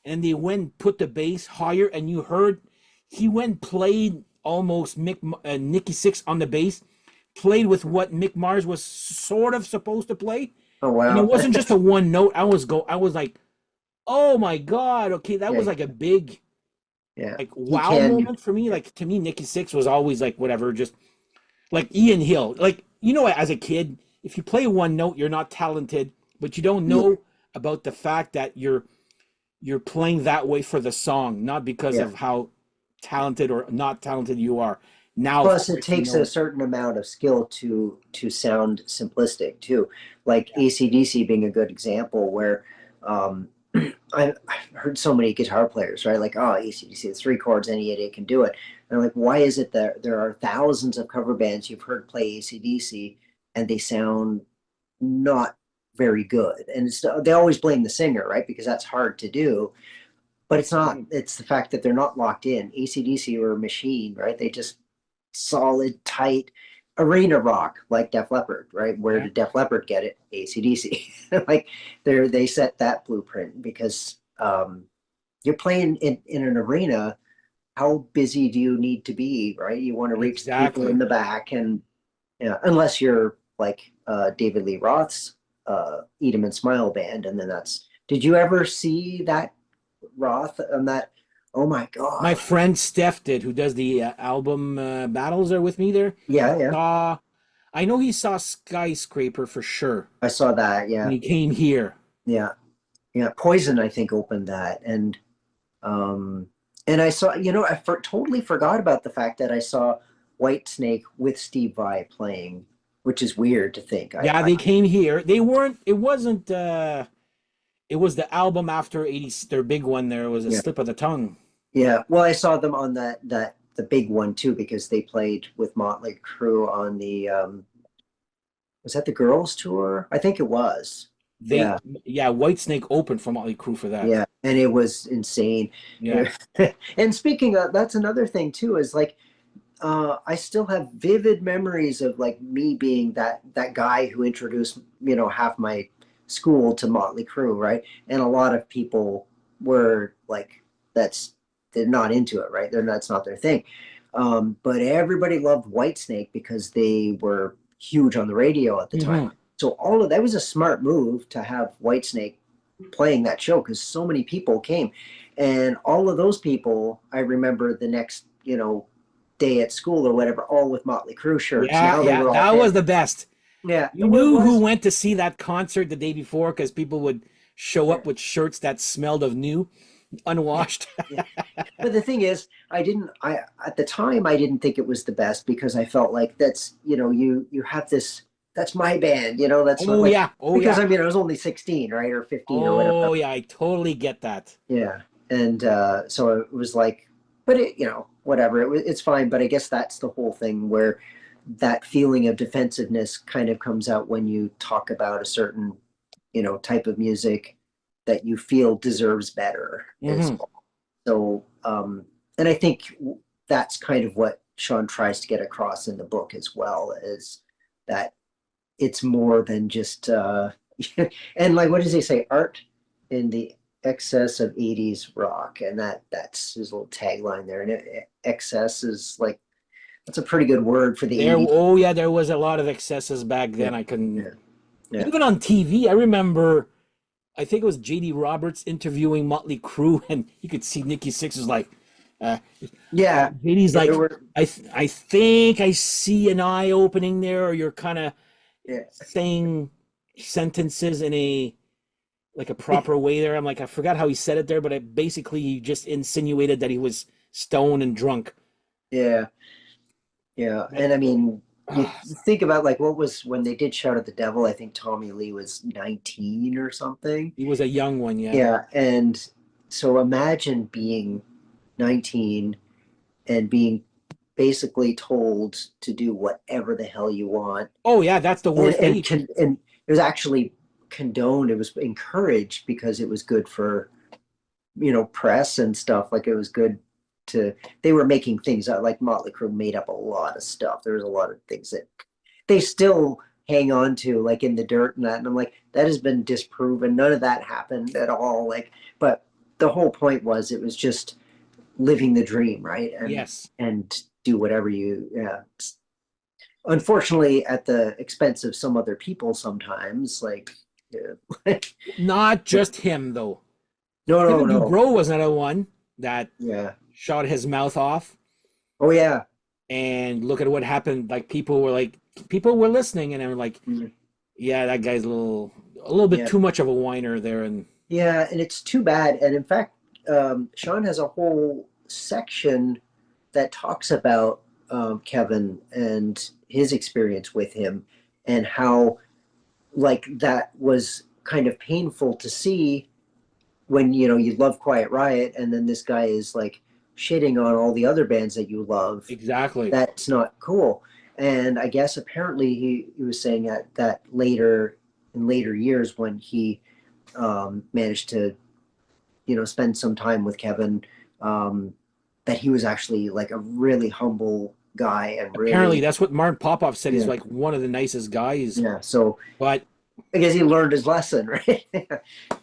and they went and put the bass higher and you heard he went and played almost Nikki Six on the bass, played with what Mick Mars was sort of supposed to play. Oh And it wow. wasn't just a one note. I was like, oh my God, okay, that Yeah, was like a big yeah. like He wow can. moment for me. Like to me, Nikki Six was always like whatever, just like Ian Hill. Like, as a kid, if you play one note, you're not talented, but you don't Yeah, know about the fact that you're playing that way for the song, not because yeah. of how talented or not talented you are. Now, of Plus, it course, you takes a know. certain amount of skill to sound simplistic too. Like AC/DC being a good example, where um, I've heard so many guitar players, right? Like, oh, AC/DC, it's three chords, any idiot can do it. And I'm like, why is it that there are thousands of cover bands you've heard play AC/DC and they sound not very good? And they always blame the singer, right? Because that's hard to do. But it's not. It's the fact that they're not locked in. AC/DC or Machine, right? They just solid, tight arena rock like Def Leppard, right? Where Yeah, did Def Leppard get it? AC/DC. Like they set that blueprint because you're playing in an arena. How busy do you need to be, right? You want to reach the people in exactly. the back, and unless you're like David Lee Roth's Eat 'em and Smile band, and then that's. Did you ever see that Roth on that? Oh my My God! friend Steph did, who does the album battles there with me there. Yeah, yeah, Saw, I know he saw Skyscraper for sure I saw that. when Yeah, he came here. yeah. Yeah, Poison, I think, opened that, um, and I saw, totally forgot about the fact that I saw Whitesnake with Steve Vai playing, which is weird to think. Yeah, they came here. They weren't. It wasn't. It was the album after 80. Their big one. There was a Yeah, slip of the tongue. yeah. Well, I saw them on the big one too because they played with Motley Crue on the was that the girls tour? I think it was. They, Yeah, yeah, Whitesnake opened for Motley Crue for that. yeah, and it was insane. Yeah. And speaking of, that's another thing too, is like I still have vivid memories of like me being that guy who introduced half my school to Motley Crue, right? And a lot of people were like, they're not into it, right? That's not their thing. But everybody loved Whitesnake because they were huge on the radio at the time. Hmm. So all of that was a smart move to have Whitesnake playing that show because so many people came, and all of those people I remember the next day at school or whatever, all with Motley Crue shirts. Yeah, Now they yeah, were all that was heavy. the best. Yeah, You well, it knew who was. went to see that concert the day before because people would show Yeah, up with shirts that smelled of new, yeah, unwashed. yeah. But the thing is, I didn't. I at the time I didn't think it was the best because I felt like that's you have this. That's my band. That's not Oh like yeah, oh because yeah, I mean I was only 16, right, or 15 or whatever. oh yeah. I totally get that. Yeah, and so it was like, but whatever. It's fine. But I guess that's the whole thing where that feeling of defensiveness kind of comes out when you talk about a certain type of music that you feel deserves better as Hmm. well. So and I think that's kind of what Sean tries to get across in the book as well, is that it's more than just and like what does he say, art in the excess of 80s rock, and that's his little tagline there. And excess is like, that's a pretty good word for the There, 80s. oh yeah, there was a lot of excesses back Yeah, then. I couldn't yeah, yeah, even on TV. I remember, I think it was JD Roberts interviewing Motley Crue, and you could see Nikki Sixx was like, uh, yeah, JD's yeah, there like, were, I think I see an eye opening there, or you're kind of yeah, saying sentences in a like a proper way there. I'm like, I forgot how he said it there, but I basically he just insinuated that he was stoned and drunk. Yeah, yeah. But And I mean, you think about like what was when they did Shout at the Devil, I think Tommy Lee was 19 or something. he was a young one, yeah. Yeah, and so imagine being 19 and being basically told to do whatever the hell you want. Oh yeah, that's the And worst age. and it was actually condoned, it was encouraged because it was good for, press and stuff. Like it was good to they were making things out like Motley Crue made up a lot of stuff. There was a lot of things that they still hang on to, like in the dirt and that. And I'm like, that has been disproven. None of that happened at all. Like, but the whole point was it was just living the dream, right? Yes. And do whatever you, yeah. Unfortunately, at the expense of some other people sometimes, like, yeah. Not just him though. No, no, Kevin no. Dubrow was another one that Yeah. shot his mouth off. Oh, yeah. And look at what happened. People were listening, and they were like, Mm. "Yeah, that guy's a little bit Yeah. too much of a whiner there." And Yeah. And it's too bad. And in fact, Sean has a whole section that talks about Kevin and his experience with him and how, like, that was kind of painful to see when, you love Quiet Riot and then this guy is like shitting on all the other bands that you love. exactly, That's not cool. And I guess apparently he was saying that later in later years when he managed to spend some time with Kevin, that he was actually like a really humble guy and apparently really, that's what Martin Popoff said. He's yeah, like one of the nicest guys. yeah. So But I guess he learned his lesson, right?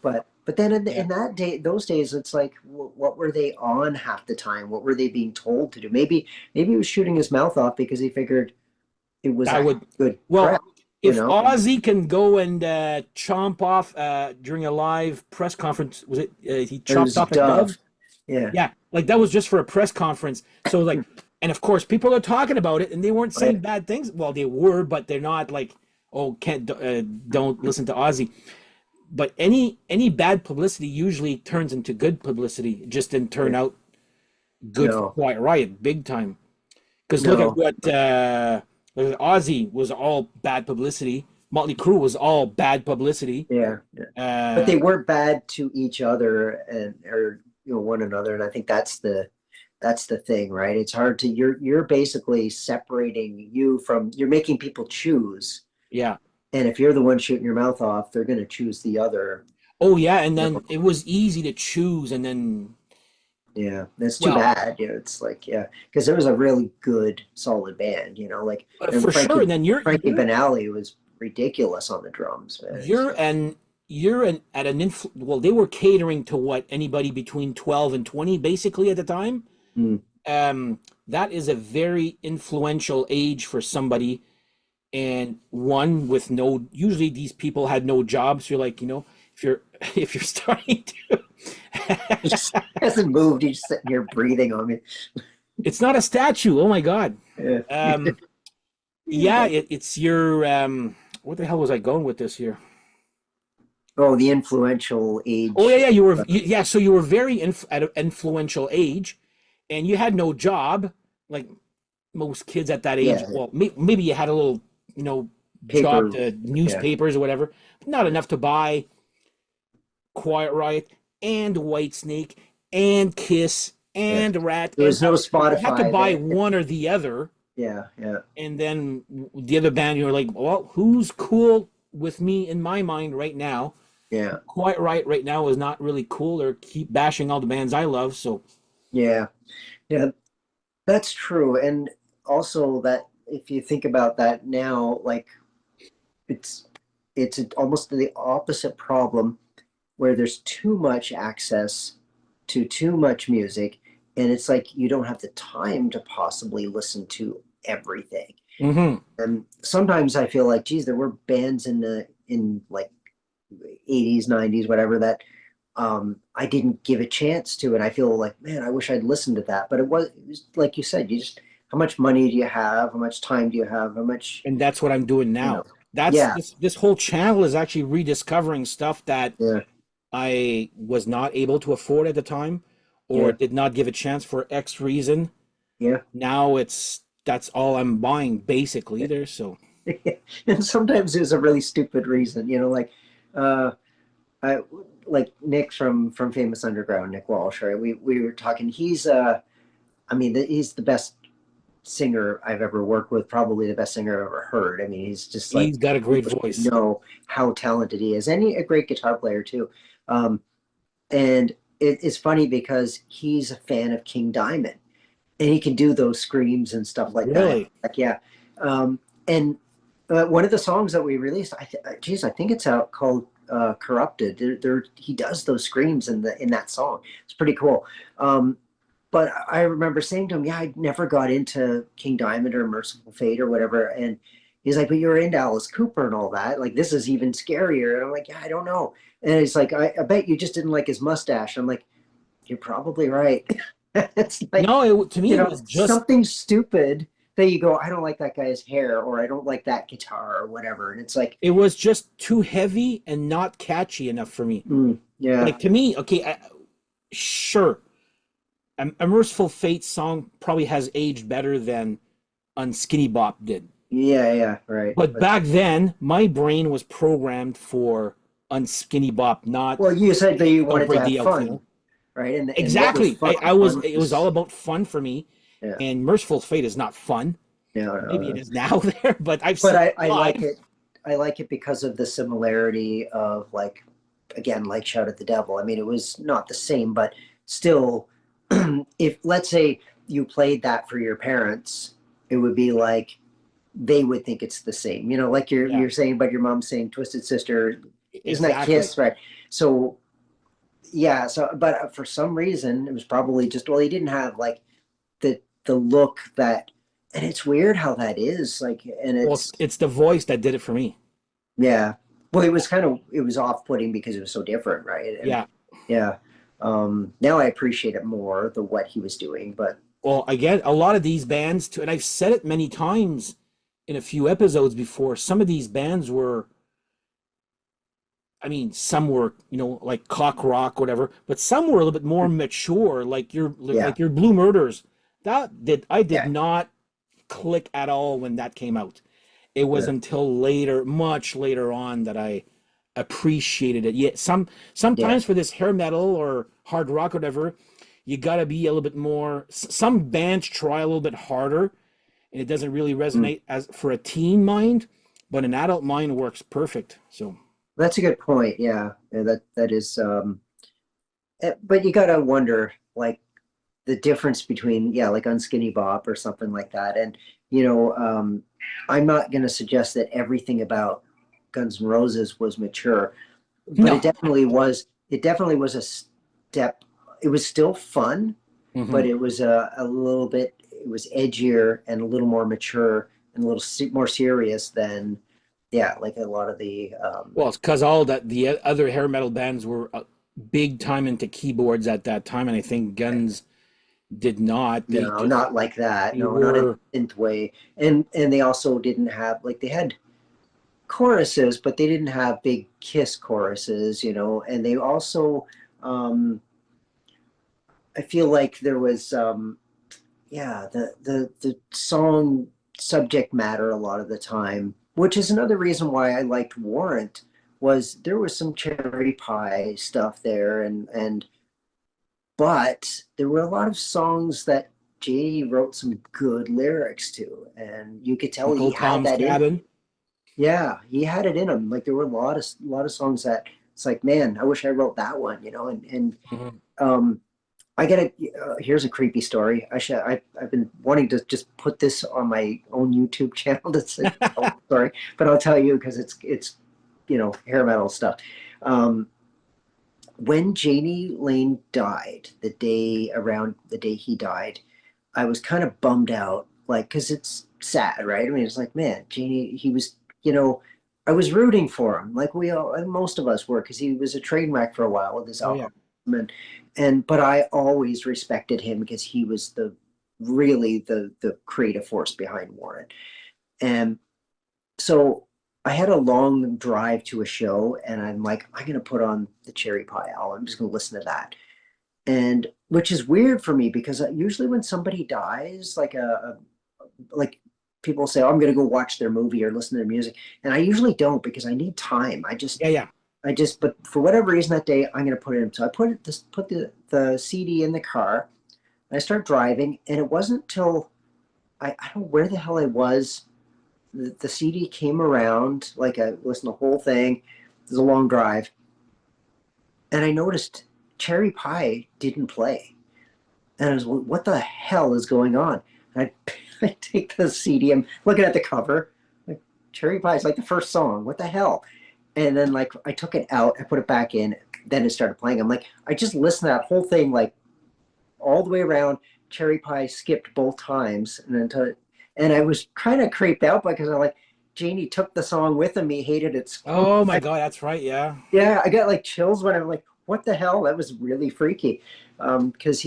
But then yeah, in that day, those days, it's like, what were they on half the time? What were they being told to do? Maybe he was shooting his mouth off because he figured it was that actually would good well, prep, you if know? Ozzy can go and chomp off during a live press conference, was it he It chopped was off a dove? Dove. Yeah, Yeah, like that was just for a press conference. So like, and of course, people are talking about it, and they weren't saying right. bad things. Well, they were, but they're not like, oh, can't don't listen to Ozzy. But any bad publicity usually turns into good publicity. It just didn't turn Right. out good for No, Quiet Riot, big time. Because look at no, what Ozzy was all bad publicity. Motley Crue was all bad publicity. yeah, yeah. But Uh, they weren't bad to each other and or one another, and I think that's the thing, right? It's hard to you're basically separating you from you're making people choose. yeah. And if you're the one shooting your mouth off, they're going to choose the other. Oh yeah, and You then know? it was easy to choose, and then Yeah, that's too well, bad. It's like, yeah, because it was a really good, solid band. Like, and for sure. And then Frankie Benali was ridiculous on the drums, man. It's you're like, and you're an at an well, they were catering to what anybody between 12 and 20 basically at the time. mm, That is a very influential age for somebody, and one with no usually these people had no jobs. So you're like, if you're if you're starting to he just hasn't moved. He's just sitting here breathing on me. it's not a statue. Oh my god. Yeah. Um yeah, it's your what the hell was I going with this here? Oh, the influential Oh yeah, age. yeah, yeah, so you were very at an influential age, and you had no job, like most kids at that age. Yeah, Well, maybe you had a little, job paper. to Yeah, newspapers or whatever, but not enough to buy Quiet Riot and Whitesnake and Kiss yeah. and Rat, There and was no you had to Spotify. buy one or the other, Yeah, yeah, and then the other band, you're like, well, who's cool with me in my mind right now? yeah, Quiet Riot right now is not really cool, or keep bashing all the bands I love. So yeah, yeah. That's true. And also that if you think about that now, like it's it's almost the opposite problem where there's too much access to too much music, and it's like you don't have the time to possibly listen to everything. mhm. And sometimes I feel like, geez, there were bands in like 80s, 90s, whatever, that I didn't give a chance to. And I feel like, man, I wish I'd listened to that. But it was like you said, how much money do you have? How much time do you have? How much, And that's what I'm doing you know, now. That's Yeah, this whole channel is actually rediscovering stuff that yeah, I was not able to afford at the time or yeah, did not give a chance for X reason. yeah. Now that's all I'm buying basically there. So And sometimes there's a really stupid reason, like uh I like Nick from Famous Underground, Nick Walsh, right? We were talking. I mean, he's the best singer I've ever worked with, probably the best singer I've ever heard. I mean, he's just like he's got a great people voice. know how talented he is, and a great guitar player too. Um, and it's funny because he's a fan of King Diamond, and he can do those screams and stuff like that. Really? Like, yeah. And one of the songs that we released, geez, I think it's out called "Corrupted." He does those screams in that song. It's pretty cool. But I remember saying to him, "Yeah, I never got into King Diamond or Merciful Fate or whatever." And he's like, "But you were into Alice Cooper and all that. Like, this is even scarier." And I'm like, "Yeah, I don't know." And he's like, I bet you just didn't like his mustache." I'm like, "You're probably right." It's like, No, to me it was just something stupid that you go, "I don't like that guy's hair," or "I don't like that guitar," or whatever. And it's like, it was just too heavy and not catchy enough for me. yeah, Like to me, okay, sure, a Merciful Fate song probably has aged better than Unskinny Bop did. yeah, yeah, right. But But back then, my brain was programmed for Unskinny Bop, not well, you said that you Don't wanted to Break have the Elk, you know? fun, right? And what was Exactly. fun? I was, Fun it was all was, about fun for me. yeah, And Merciful Fate is not fun. no, Maybe it no. is now there, but I've But seen it I like live. it. I like it because of the similarity of, like, again, like Shout at the Devil. I mean, it was not the same, but still, if let's say you played that for your parents, it would be like they would think it's the same. Like Yeah, you're saying about your mom saying Twisted Sister, isn't that exactly. Kiss, right? So yeah, so but for some reason it was probably just, well, he didn't have like the look that, and it's weird how that is, like, and Well, it's, it's the voice that did it for me. yeah. Well, it was off-putting because it was so different, right? And Yeah. yeah. Now I appreciate it more, the what he was doing, but Well, I get a lot of these bands too, and I've said it many times in a few episodes before. Some of these bands were, I mean, some were, like cock rock, whatever, but some were a little bit more mature, yeah, like your Blue Murders. I did yeah, not click at all when that came out. It was yeah. until later, much later on, that I appreciated it. Yeah, Yeah. sometimes for this hair metal or hard rock or whatever, you gotta be a little bit more. Some bands try a little bit harder, and it doesn't really Mm. resonate as for a teen mind, but an adult mind works perfect. So That's a good point. Yeah, yeah, that is. But you gotta wonder, like, the difference between, yeah, like Unskinny Bop or something like that. And you know, um, I'm not gonna suggest that everything about Guns N' Roses was mature, but no. It definitely was a step. It was still fun, Hmm. but it was a little bit. It was edgier and a little more mature and a little more serious than, yeah, like a lot of the Well, it's because all that the other hair metal bands were big time into keyboards at that time, and I think Guns did not. no, not like that. They No, not in were a synth way. And they also didn't have, like, they had choruses, but they didn't have big Kiss choruses, and they also, um I feel like there was, yeah, the song subject matter a lot of the time, which is another reason why I liked Warrant, was there was some cherry pie stuff there, and but there were a lot of songs that JD wrote some good lyrics to, and you could tell he Uncle had Tom's that in him. Cabin. Yeah, he had it in him. Like, there were a lot of songs that it's like, man, I wish I wrote that one, and Mhm. um I get a here's a creepy story. I've been wanting to just put this on my own YouTube channel to tell the story, but I'll tell you because it's hair metal stuff. Um, when Janie Lane died, around the day he died, I was kind of bummed out, like, because it's sad, right? I mean, it's like, man, Janie, he was, I was rooting for him, like we all, and most of us were, because he was a train wreck for a while with his Oh yeah. alcoholism, but I always respected him because he was really the creative force behind Warren, and so I had a long drive to a show, and I'm like, I'm gonna put on the Cherry Pie album. I'm just gonna listen to that, and which is weird for me because usually when somebody dies, like people say, oh, I'm gonna go watch their movie or listen to their music, and I usually don't because I need time. Yeah, yeah. But for whatever reason that day, I'm gonna put it in. So I put the CD in the car. And I start driving, and it wasn't till I don't know where the hell I was. The CD came around, like I listened to the whole thing. It was a long drive, and I noticed Cherry Pie didn't play. And I was, what the hell is going on? And I take the CD, I'm looking at the cover, like Cherry Pie is like the first song. What the hell? And then like I took it out, I put it back in, then it started playing. I'm like, I just listened to that whole thing like all the way around. Cherry Pie skipped both times, and I was kind of creeped out because I'm like, Janie took the song with him. He hated it so Oh my much. God, that's right. Yeah. Yeah, I got like chills when I'm like, what the hell? That was really freaky. Because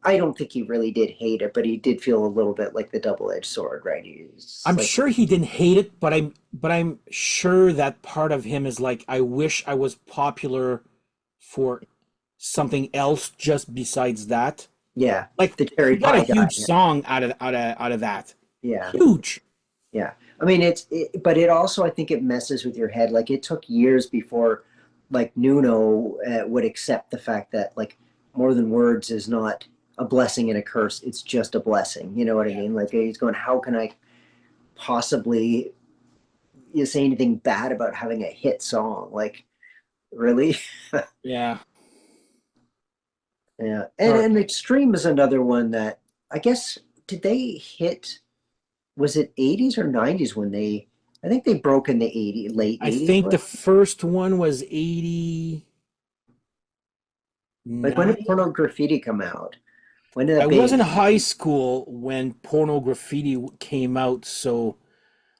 I don't think he really did hate it, but he did feel a little bit like the double-edged sword, right? He's I'm like, sure he didn't hate it, but I'm sure that part of him is like, I wish I was popular for something else just besides that. yeah, Like the he cherry got a pie guy. huge Yeah, song out of that. yeah, Huge. yeah. I mean, but it also, I think it messes with your head. Like it took years before, like Nuno would accept the fact that like more than words is not a blessing and a curse. It's just a blessing. You know what I Yeah. mean? Like he's going, how can I possibly you say anything bad about having a hit song? Like really? Yeah. Yeah, Or and Extreme is another one that I guess did they hit? Was it 80s or 90s when they? I think they broke in the 80 late I 80s. think the first one was 89. Like when did Porno Graffiti come out? When did I that was in big? high school when Porno Graffiti came out, so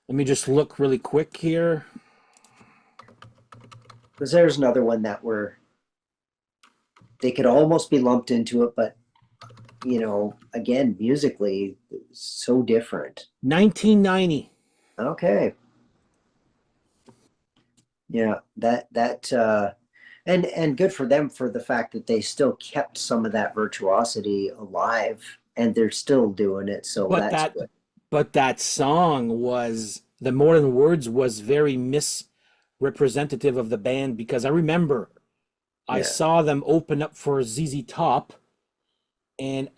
let me just look really quick here. Because there's another one that were they could almost be lumped into it, but again, musically, so different. 1990. Okay, yeah, and good for them for the fact that they still kept some of that virtuosity alive, and they're still doing it. So But that's that good. but that song was the More Than Words was very misrepresentative of the band because I remember I Yeah, saw them open up for ZZ Top and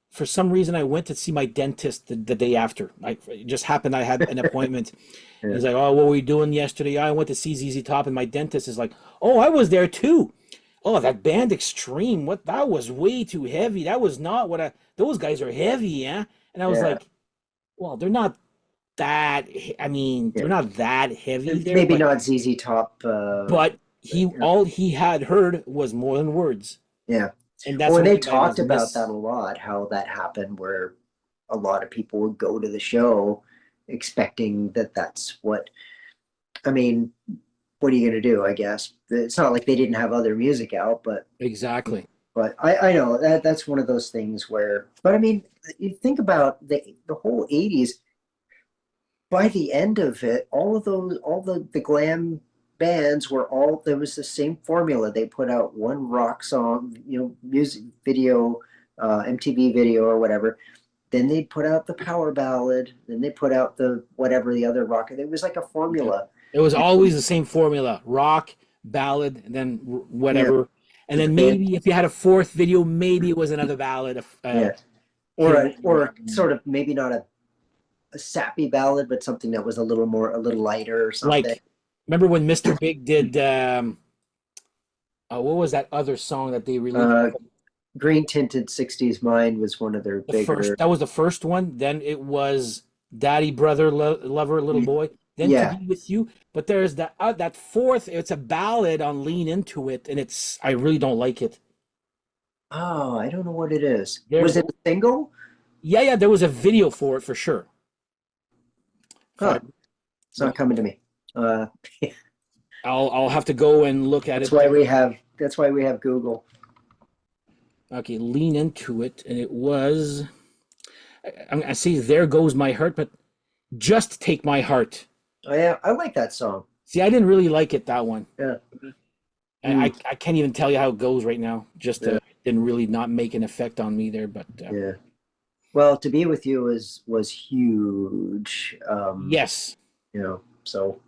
for some reason I went to see my dentist the day after. It just happened I had an appointment. yeah, He's like, "Oh, what were you doing yesterday?" I went to see ZZ Top and my dentist is like, "Oh, I was there too." Oh, that band Extreme, what that was way too heavy. That was not what I those guys are heavy, yeah. And I was yeah, like, well, they're not that I mean, yeah. they're not that heavy there, Maybe not ZZ Top. but he Yeah. all he had heard was More Than Words. Yeah. And Well, that's and what I they mean by it talked was about that a lot, how that happened, where a lot of people would go to the show expecting that that's what, I mean, what are you going to do, I guess? It's not like they didn't have other music out, exactly. I know that's one of those things where, but I mean, you think about the whole 80s, by the end of it, all the glam bands were all there was the same formula. They put out one rock song, music video, MTV video or whatever. Then they put out the power ballad. Then they put out the whatever the other rock. It was like a Yeah. formula. It was And always the same formula: rock, ballad, and then yeah, whatever. And the then band, maybe if you had a fourth video, maybe it was another ballad, yeah, hitting on the or rock. sort of maybe not a sappy ballad, but something that was a little lighter or something. Like, remember when Mr. Big did what was that other song that they released? Uh, Green Tinted 60s Mind was one of their The first bigger. that was the first one. Then it was Daddy, Brother, Lover, Little Boy. Then To Yeah. Be With You. But there's that fourth. It's a ballad on Lean Into It, and I really don't like it. Oh, I don't know what it is. There, Was it a single? yeah, yeah. There was a video for it for sure. If I, Huh. It's not coming to me. Uh, I'll have to go and look at that's it why there. we have Google. Okay, Lean Into It, and it was. I see. There goes my heart, but just take my heart. Oh yeah, I like that song. See, I didn't really like it, that one. Yeah. I, Mm, I can't even tell you how it goes right now. Just yeah. didn't really not make an effect on me there. But Yeah. Well, to be with you was huge. yes, So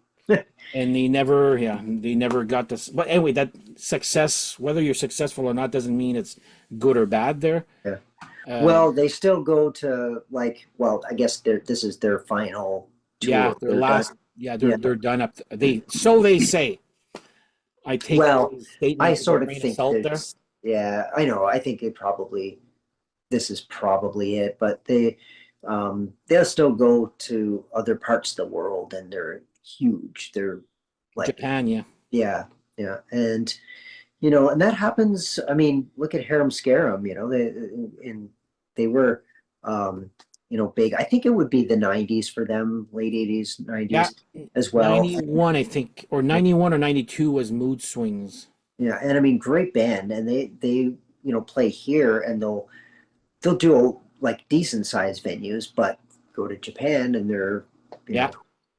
and they never got this. But anyway, that success, whether you're successful or not, doesn't mean it's good or bad. There, yeah. um, Well, they still go to like, well, I guess this is their final yeah, tour. their They're done. last, yeah, Yeah. they're done up. They so they say. I take all Well, these I statements with a sort of grain of think salt there. there's, yeah, I know. I think this is probably it, but they'll still go to other parts of the world and they're huge. They're like, Japan, yeah, yeah, yeah. And, and that happens. I mean, look at Harem Scarum, they were, um, big. I think it would be the 90s for them, late 80s, yeah, 90s as well. 91, I think, or 91 or 92 was Mood Swings. Yeah, and I mean, great band, and they play here, and they'll do like decent sized venues, but go to Japan, and they're you Yeah, know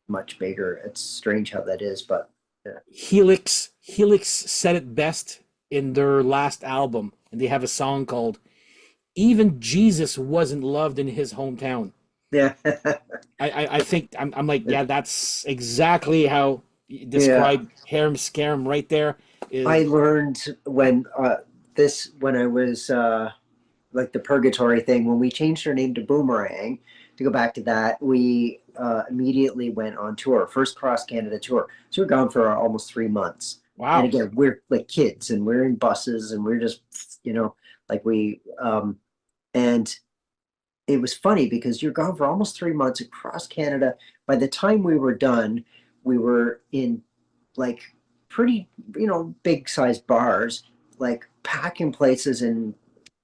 much bigger. It's strange how that is, but yeah, Helix said it best in their last album, and they have a song called "Even Jesus Wasn't Loved in His Hometown." yeah, I think I'm like, yeah, that's exactly how you yeah. describe Harem Scarum right there. I Is learned when I was like the purgatory thing when we changed our name to Boomerang. To go back to that, we immediately went on tour, first cross Canada tour. So we're gone for almost 3 months. And wow, again, we're like kids, and we're in buses, and we're just like and it was funny because you're gone for almost 3 months across Canada. By the time we were done, we were in like pretty, big sized bars, like packing places in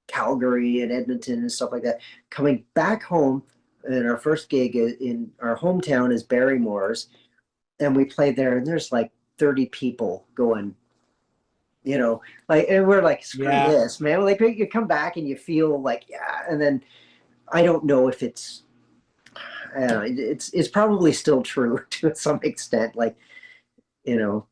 Calgary and Edmonton and stuff like that. Coming back home, and our first gig in our hometown is Barrymore's, and we played there, and there's like 30 people going, and we're like, screw yeah, this, man. Like you come back and you feel like, yeah, and then I don't know if I don't know, it's probably still true to some extent. Like,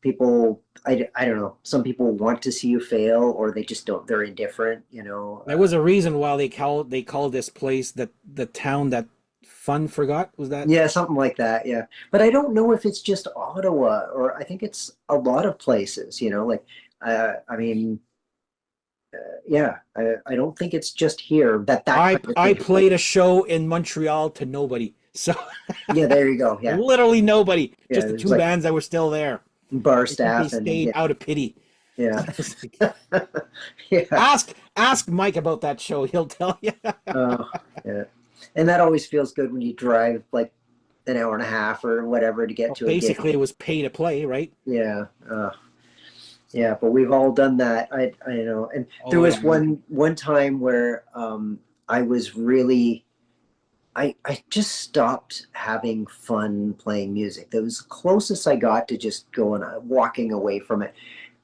people, I don't know. Some people want to see you fail, or they just don't. They're indifferent. there was a reason why they called this place the town that fun forgot. Was that? Yeah, something like that. Yeah, but I don't know if it's just Ottawa, or I think it's a lot of places. Like, I mean, yeah, I don't think it's just here that I kind of I thing. played a show in Montreal to nobody. So Yeah, there you go. Yeah, literally nobody. yeah. Just the There's two like bands that were still there. bar I think they staff and stayed yeah, out of pity. yeah, I was like, yeah. ask Mike about that show. He'll tell you. Oh, yeah. And that always feels good when you drive like an hour and a half or whatever to get Well, to a gig. basically, it was pay to play, right? Yeah. So, Yeah, but we've all done that. I know. And there oh was yeah, one time where I was really I just stopped having fun playing music. That was the closest I got to just going walking away from it.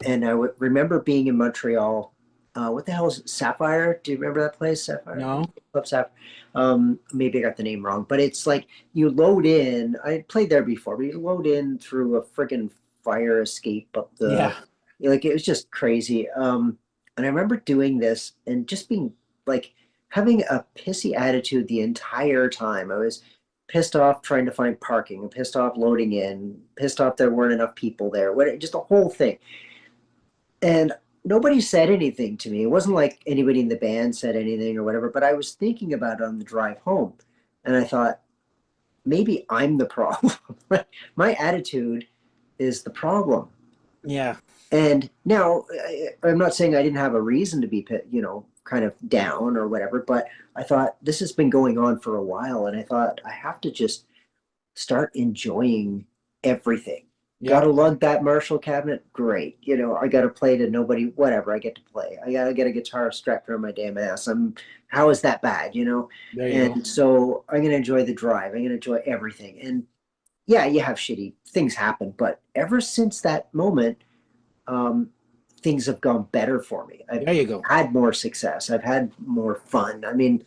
And I remember being in Montreal. What the hell is it? Sapphire? Do you remember that place? Sapphire? no, Club Sapphire. Maybe I got the name wrong, but it's like you load in. I played there before, but you load in through a friggin' fire escape up yeah, like it was just crazy. And I remember doing this and just being like having a pissy attitude the entire time. I was pissed off trying to find parking, pissed off loading in, pissed off there weren't enough people there. Just a whole thing. And nobody said anything to me. It wasn't like anybody in the band said anything or whatever, but I was thinking about it on the drive home. And I thought, maybe I'm the problem. My attitude is the problem. yeah, And now I'm not saying I didn't have a reason to be, kind of down or whatever, but I thought this has been going on for a while. And I thought I have to just start enjoying everything. Got yeah. to lug that Marshall cabinet? Great. I got to play to nobody, whatever. I get to play. I got to get a guitar strapped around my damn ass. How is that bad? There you go. And so I'm going to enjoy the drive. I'm going to enjoy everything. And yeah, you have shitty things happen, but ever since that moment, um, things have gone better for me. I've There you go. had more success. I've had more fun. I mean,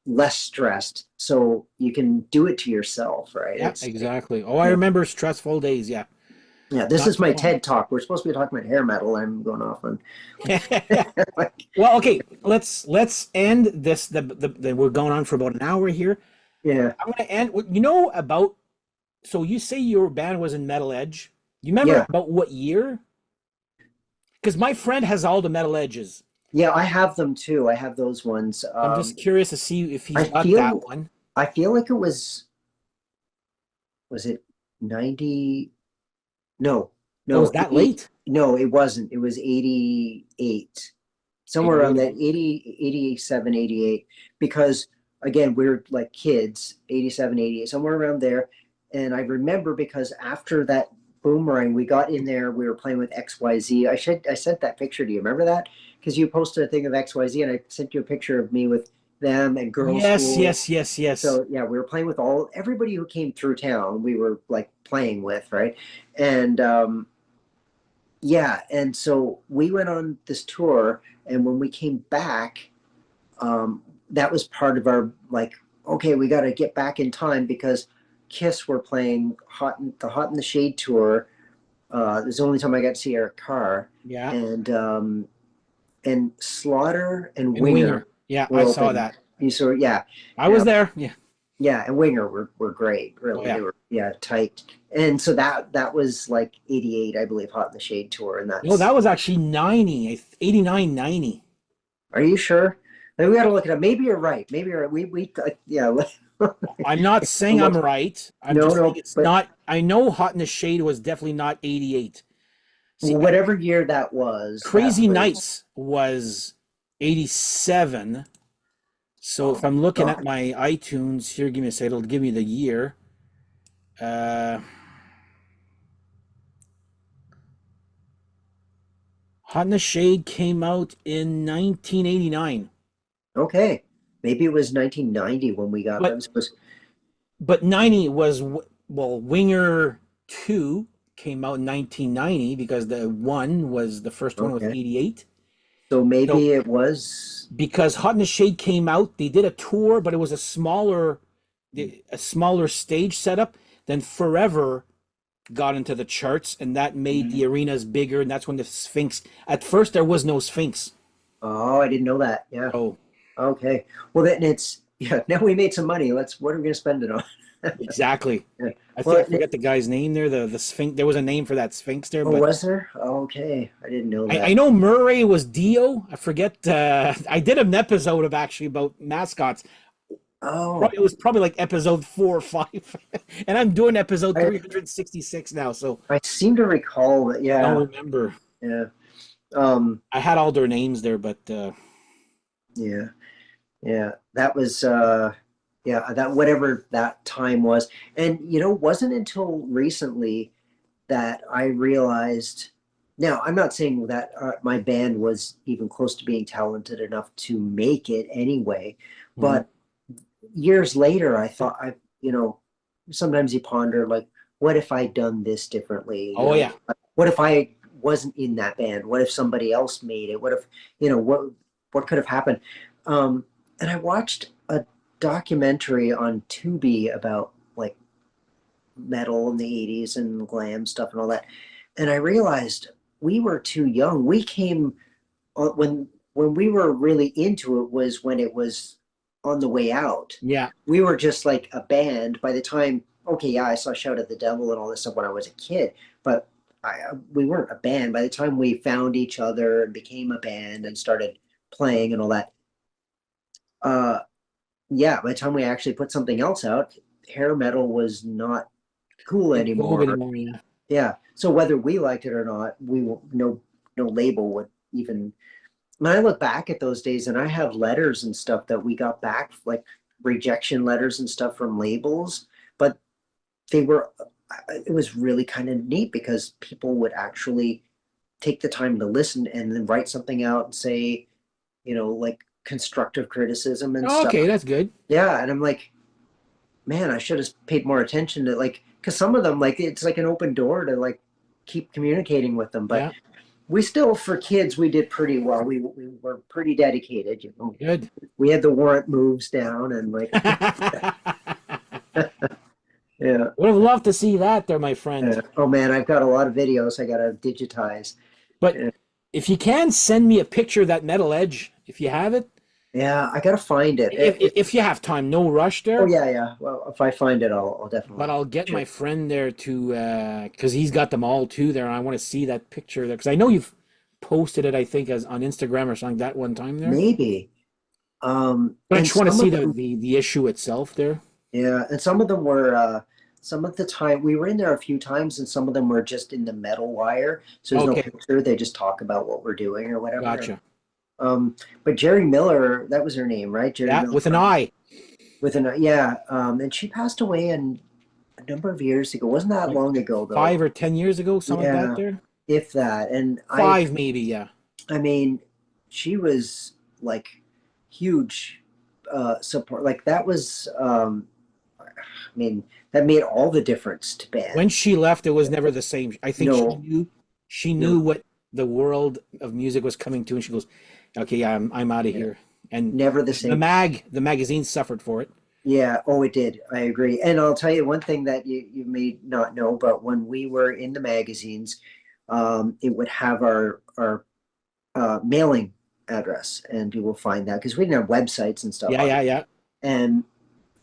less stressed, so you can do it to yourself, right? Yeah, It's exactly. Oh, I yeah, remember stressful days. Yeah, yeah. This not is my fun. TED talk. We're supposed to be talking about hair metal. I'm going off on like, Well, okay, let's end this. We're going on for about an hour here. yeah, I'm gonna end. You know about? So you say your band was in Metal Edge. You remember yeah, about what year? Because my friend has all the Metal Edges. yeah. I have them too. I have those ones. I'm just curious to see if he's I got that feel, one. I feel like it was it 90? No, Oh, was no, that late? no, it wasn't. It was 88. Okay, Somewhere I around would have. that 80, 87, 88. Because again, we were like kids, 87, 88, somewhere around there. And I remember because after that boomerang, we got in there, we were playing with XYZ. I sent that picture to you. Remember that? Because you posted a thing of XYZ and I sent you a picture of me with them and girls' Yes, school. yes, yes, yes. So yeah, we were playing with everybody who came through town. We were like playing with, right? And yeah, and so we went on this tour, and when we came back, that was part of our like, okay, we got to get back in time because Kiss were playing the Hot in the Shade tour. It was the only time I got to see Eric Carr, Yeah, and Slaughter and and Winger Winger. Yeah, I were saw opening. that. You saw, yeah, I yeah, was there. Yeah. yeah, and Winger were great, Oh really. yeah. They were yeah tight, and so that was like '88, I believe, Hot in the Shade tour, and No, that's. that was actually 90, 89, 90. Are you sure? Maybe we got to look it up. Maybe you're right. Maybe you're right. We yeah. I'm not saying I'm Look, right. I'm no, just saying no, it's but not. I know Hot in the Shade was definitely not 88. See, whatever year that was, that Crazy was. Nights was 87. So if Oh I'm looking at God. my iTunes here, give me a second, it'll give me the year. Uh, Hot in the Shade came out in 1989. Okay, maybe it was 1990 when we got But them. So it was, 90 was well, Winger 2 came out in 1990 because the first one was okay, 88. so So maybe it was. because Hot in the Shade came out, they did a tour, but it was a smaller stage setup. Then Forever got into the charts, and that made the arenas bigger, and that's when the Sphinx. At first, there was no Sphinx. Oh, I didn't know that. Yeah. Oh, Okay. Well, then it's yeah. Now we made some money. What are we gonna spend it on? exactly. Yeah. I Well, forget the guy's name there. The Sphinx. There was a name for that Sphinx there, oh, but was there? Okay, I didn't know I that. know Murray was Dio. I forget. I did an episode of actually about mascots. Oh, It was probably like episode 4 or 5, and I'm doing episode I 366 now, so I seem to recall that. I Yeah, don't remember. yeah. Um, I had all their names there, but yeah, yeah. That was yeah, that whatever that time was. And wasn't until recently that I realized. Now, I'm not saying that my band was even close to being talented enough to make it anyway, mhm. but years later, I thought sometimes you ponder like, what if I'd done this differently? Oh yeah, What if I wasn't in that band? What if somebody else made it? What if, what could have happened? And I watched a documentary on Tubi about like metal in the 80s and glam stuff and all that. And I realized we were too young. We came when we were really into it was when it was on the way out. yeah. We were just like a band by the time. Okay, yeah, I saw Shout at the Devil and all this stuff when I was a kid, but we weren't a band by the time we found each other and became a band and started playing and all that. Uh, yeah, by the time we actually put something else out, hair metal was not cool In vogue anymore. anymore. Yeah. Yeah, so whether we liked it or not, no label would even. When I look back at those days, and I have letters and stuff that we got back, like rejection letters and stuff from labels, but they were, it was really kind of neat because people would actually take the time to listen and then write something out and say, like constructive criticism and Oh, stuff. okay, that's good. Yeah, and I'm like, man, I should have paid more attention to like, because some of them, like, it's like an open door to like keep communicating with them. But Yeah. we still, for kids, we did pretty well. We were pretty dedicated, you know. Good. We had the warrant moves down and like, yeah. Would have loved to see that there, my friend. Oh man, I've got a lot of videos I gotta digitize. But Yeah, if you can send me a picture of that metal edge, if you have it, yeah, I gotta find it. if you have time, no rush Oh there. yeah, yeah. Well, if I find it, I'll But definitely. I'll get Sure. my friend there to because he's got them all too there, and I want to see that picture there because I know you've posted it, I think, as on Instagram or something that one time there. Maybe. But I And just want to some see of them, the issue itself there. yeah, and some of them were some of the time we were in there a few times, and some of them were just in the metal wire. So there's no Okay, picture. They just talk about what we're doing or whatever. gotcha. But Jerry Miller, that was her name, right? Jerry Yeah, Miller with an eye, with an yeah. And she passed away a number of years ago. Wasn't that like long ago though? 5 or 10 years ago, something like that Yeah, there. if that. And 5 maybe, yeah. I mean, she was like huge support. Like that was, I mean, that made all the difference to When bands. she left, it was never the same. I think No, she knew no, what the world of music was coming to, and she goes, "Okay, yeah, I'm out of yeah, here." And never the the same. the magazine suffered for it. Yeah, oh, it did. I agree. And I'll tell you one thing that you may not know, but when we were in the magazines, it would have our mailing address, and you will find that because we didn't have websites and stuff, Yeah, yeah, obviously. yeah. And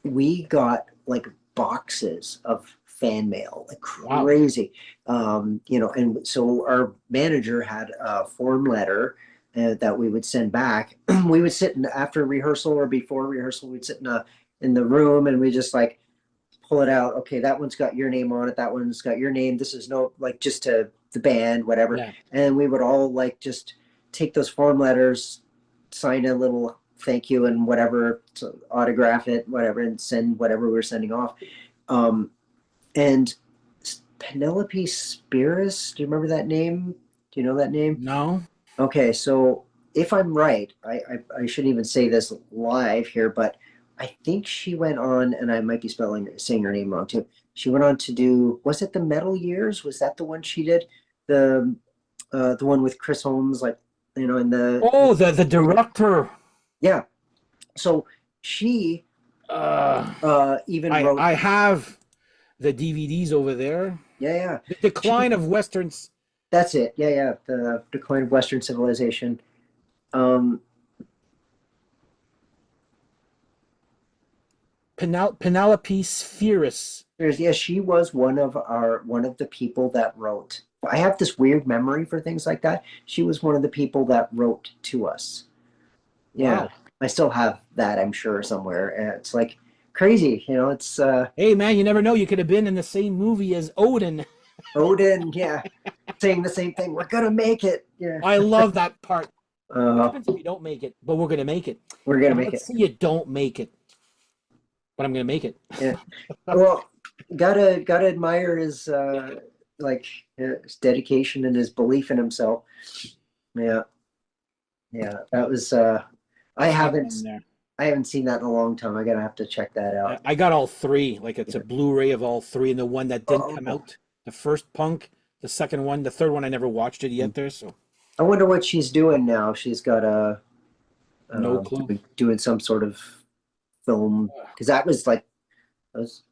we got like boxes of fan mail, like Wow. crazy. You know, and so our manager had a form letter that we would send back. We would sit in after rehearsal or before rehearsal, we'd sit in the room and we just like pull it out. Okay, that one's got your name on it. That one's got your name. This is no like just to the band, whatever. Yeah. And we would all like just take those form letters, sign a little thank you and whatever, to autograph it, whatever, and send whatever we were sending off. Um, and Penelope Spheris, do you remember that name? Do you know that name? No. Okay, so if I'm right, I shouldn't even say this live here, but I think she went on, and I might be saying her name wrong too. She went on to do, was it the Metal Years? Was that the one she did? The one with Chris Holmes, like you know, in the Oh, the director. yeah. So she Uh, even wrote, I have the DVDs over there. yeah, yeah. The She Decline of Westerns. That's it. Yeah, yeah. The Decline of Western Civilization. Um, Penelope Spheris. yeah, she was one of the people that wrote. I have this weird memory for things like that. She was one of the people that wrote to us. Yeah, Wow. I still have that, I'm sure, somewhere. And it's like crazy, you know. It's Hey man, you never know. You could have been in the same movie as Odin. Odin, yeah, saying the same thing. We're gonna make it. Yeah. I love that part. What Uh, happens if you don't make it? But we're gonna make it. we're Yeah, gonna but make let's it. say you don't make it, but I'm gonna make it. Yeah. Well, gotta admire his like his dedication and his belief in himself. Yeah, yeah. That was I That's haven't happening there. I haven't seen that in a long time. I gotta have to check that out. I got all three. Like it's a Yeah. Blu-ray of all three, and the one that didn't come Oh, out, the first Punk, the second one, the third one, I never watched it yet. There, so I wonder what she's doing now. She's got a no clue. doing some sort of film because that was like was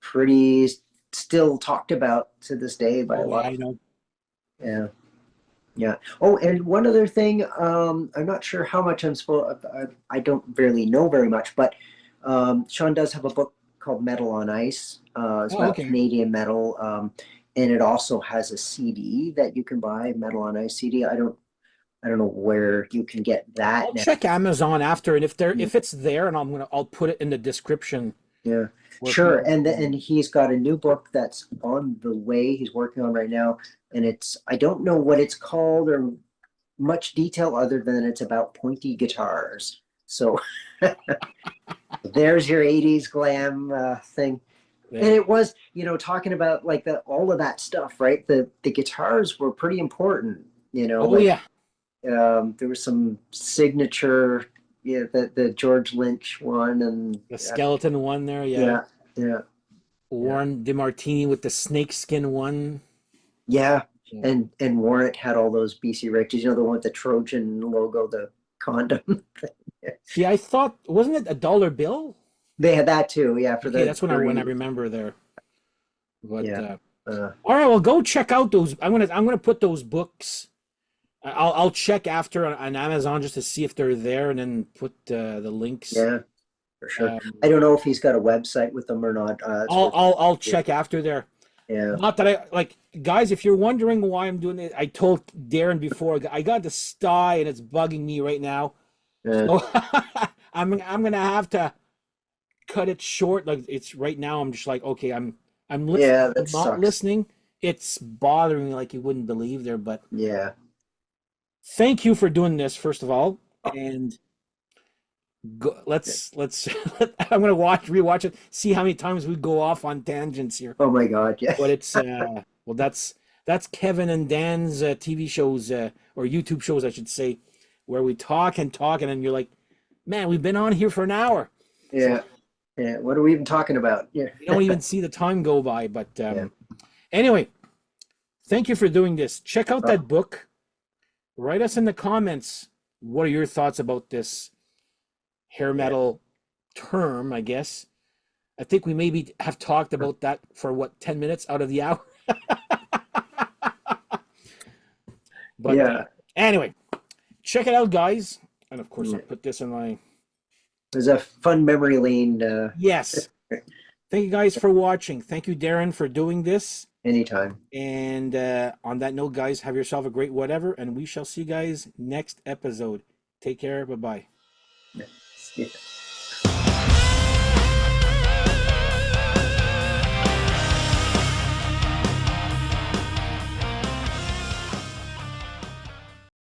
pretty still talked about to this day by a Oh yeah, lot I of know. yeah. Yeah. Oh, and one other thing, I'm not sure how much I don't really know very much, but Sean does have a book called Metal on Ice. It's Oh about okay. Canadian metal, and it also has a CD that you can buy, Metal on Ice CD. I don't know where you can get that I'll now. check Amazon after, and if it's there, and I'll put it in the description Yeah, where sure. people And can. he's got a new book that's on the way. He's working on right now, and it's I don't know what it's called or much detail other than it's about pointy guitars. So there's your 80s glam thing. And Yeah. it was, you know, talking about like the all of that stuff, right? The guitars were pretty important, you know, Oh like yeah, there was some signature, yeah, the George Lynch one and the skeleton one there. Yeah, yeah, yeah, yeah, Warren DeMartini with the snakeskin one. yeah. Yeah. And Warrant had all those BC Riches, the one with the Trojan logo, the condom. See, I thought wasn't it a dollar bill? They had that too, yeah, for Okay, the that's when I remember there. But yeah. Uh, all right, well, go check out those. I'm gonna put those books. I'll check after on Amazon just to see if they're there, and then put the links. yeah, for sure. I Um, don't know if he's got a website with them or not. It's I'll worth I'll I'll check after there. yeah. Not that I like, guys. If you're wondering why I'm doing it, I told Darren before. I got the sty and it's bugging me right now. Uh, So I'm gonna have to cut it short. Like it's right now. I'm just like, okay, I'm listening. yeah, that I'm not sucks. listening. It's bothering me like you wouldn't believe there. But Yeah. thank you for doing this, first of all. And go, Yeah. let's. I'm gonna rewatch it, see how many times we go off on tangents here. Oh my God, yeah. But it's well, that's Kevin and Dan's TV shows or YouTube shows, I should say, where we talk and talk, and then you're like, man, we've been on here for an hour. So Yeah. Yeah. What are we even talking about? Yeah. you don't even see the time go by. But Yeah. anyway, thank you for doing this. Check out Oh, that book. Write us in the comments. What are your thoughts about this hair yeah. metal term? I guess I think we maybe have talked about that for what 10 minutes out of the hour. But Yeah. anyway, check it out, guys. And of course, I'll Yeah. put this in my It was a fun memory lane. yes. Thank you guys for watching. Thank you, Darren, for doing this. Anytime. And on that note, guys, have yourself a great whatever, and we shall see you guys next episode. Take care. Bye bye. Yeah.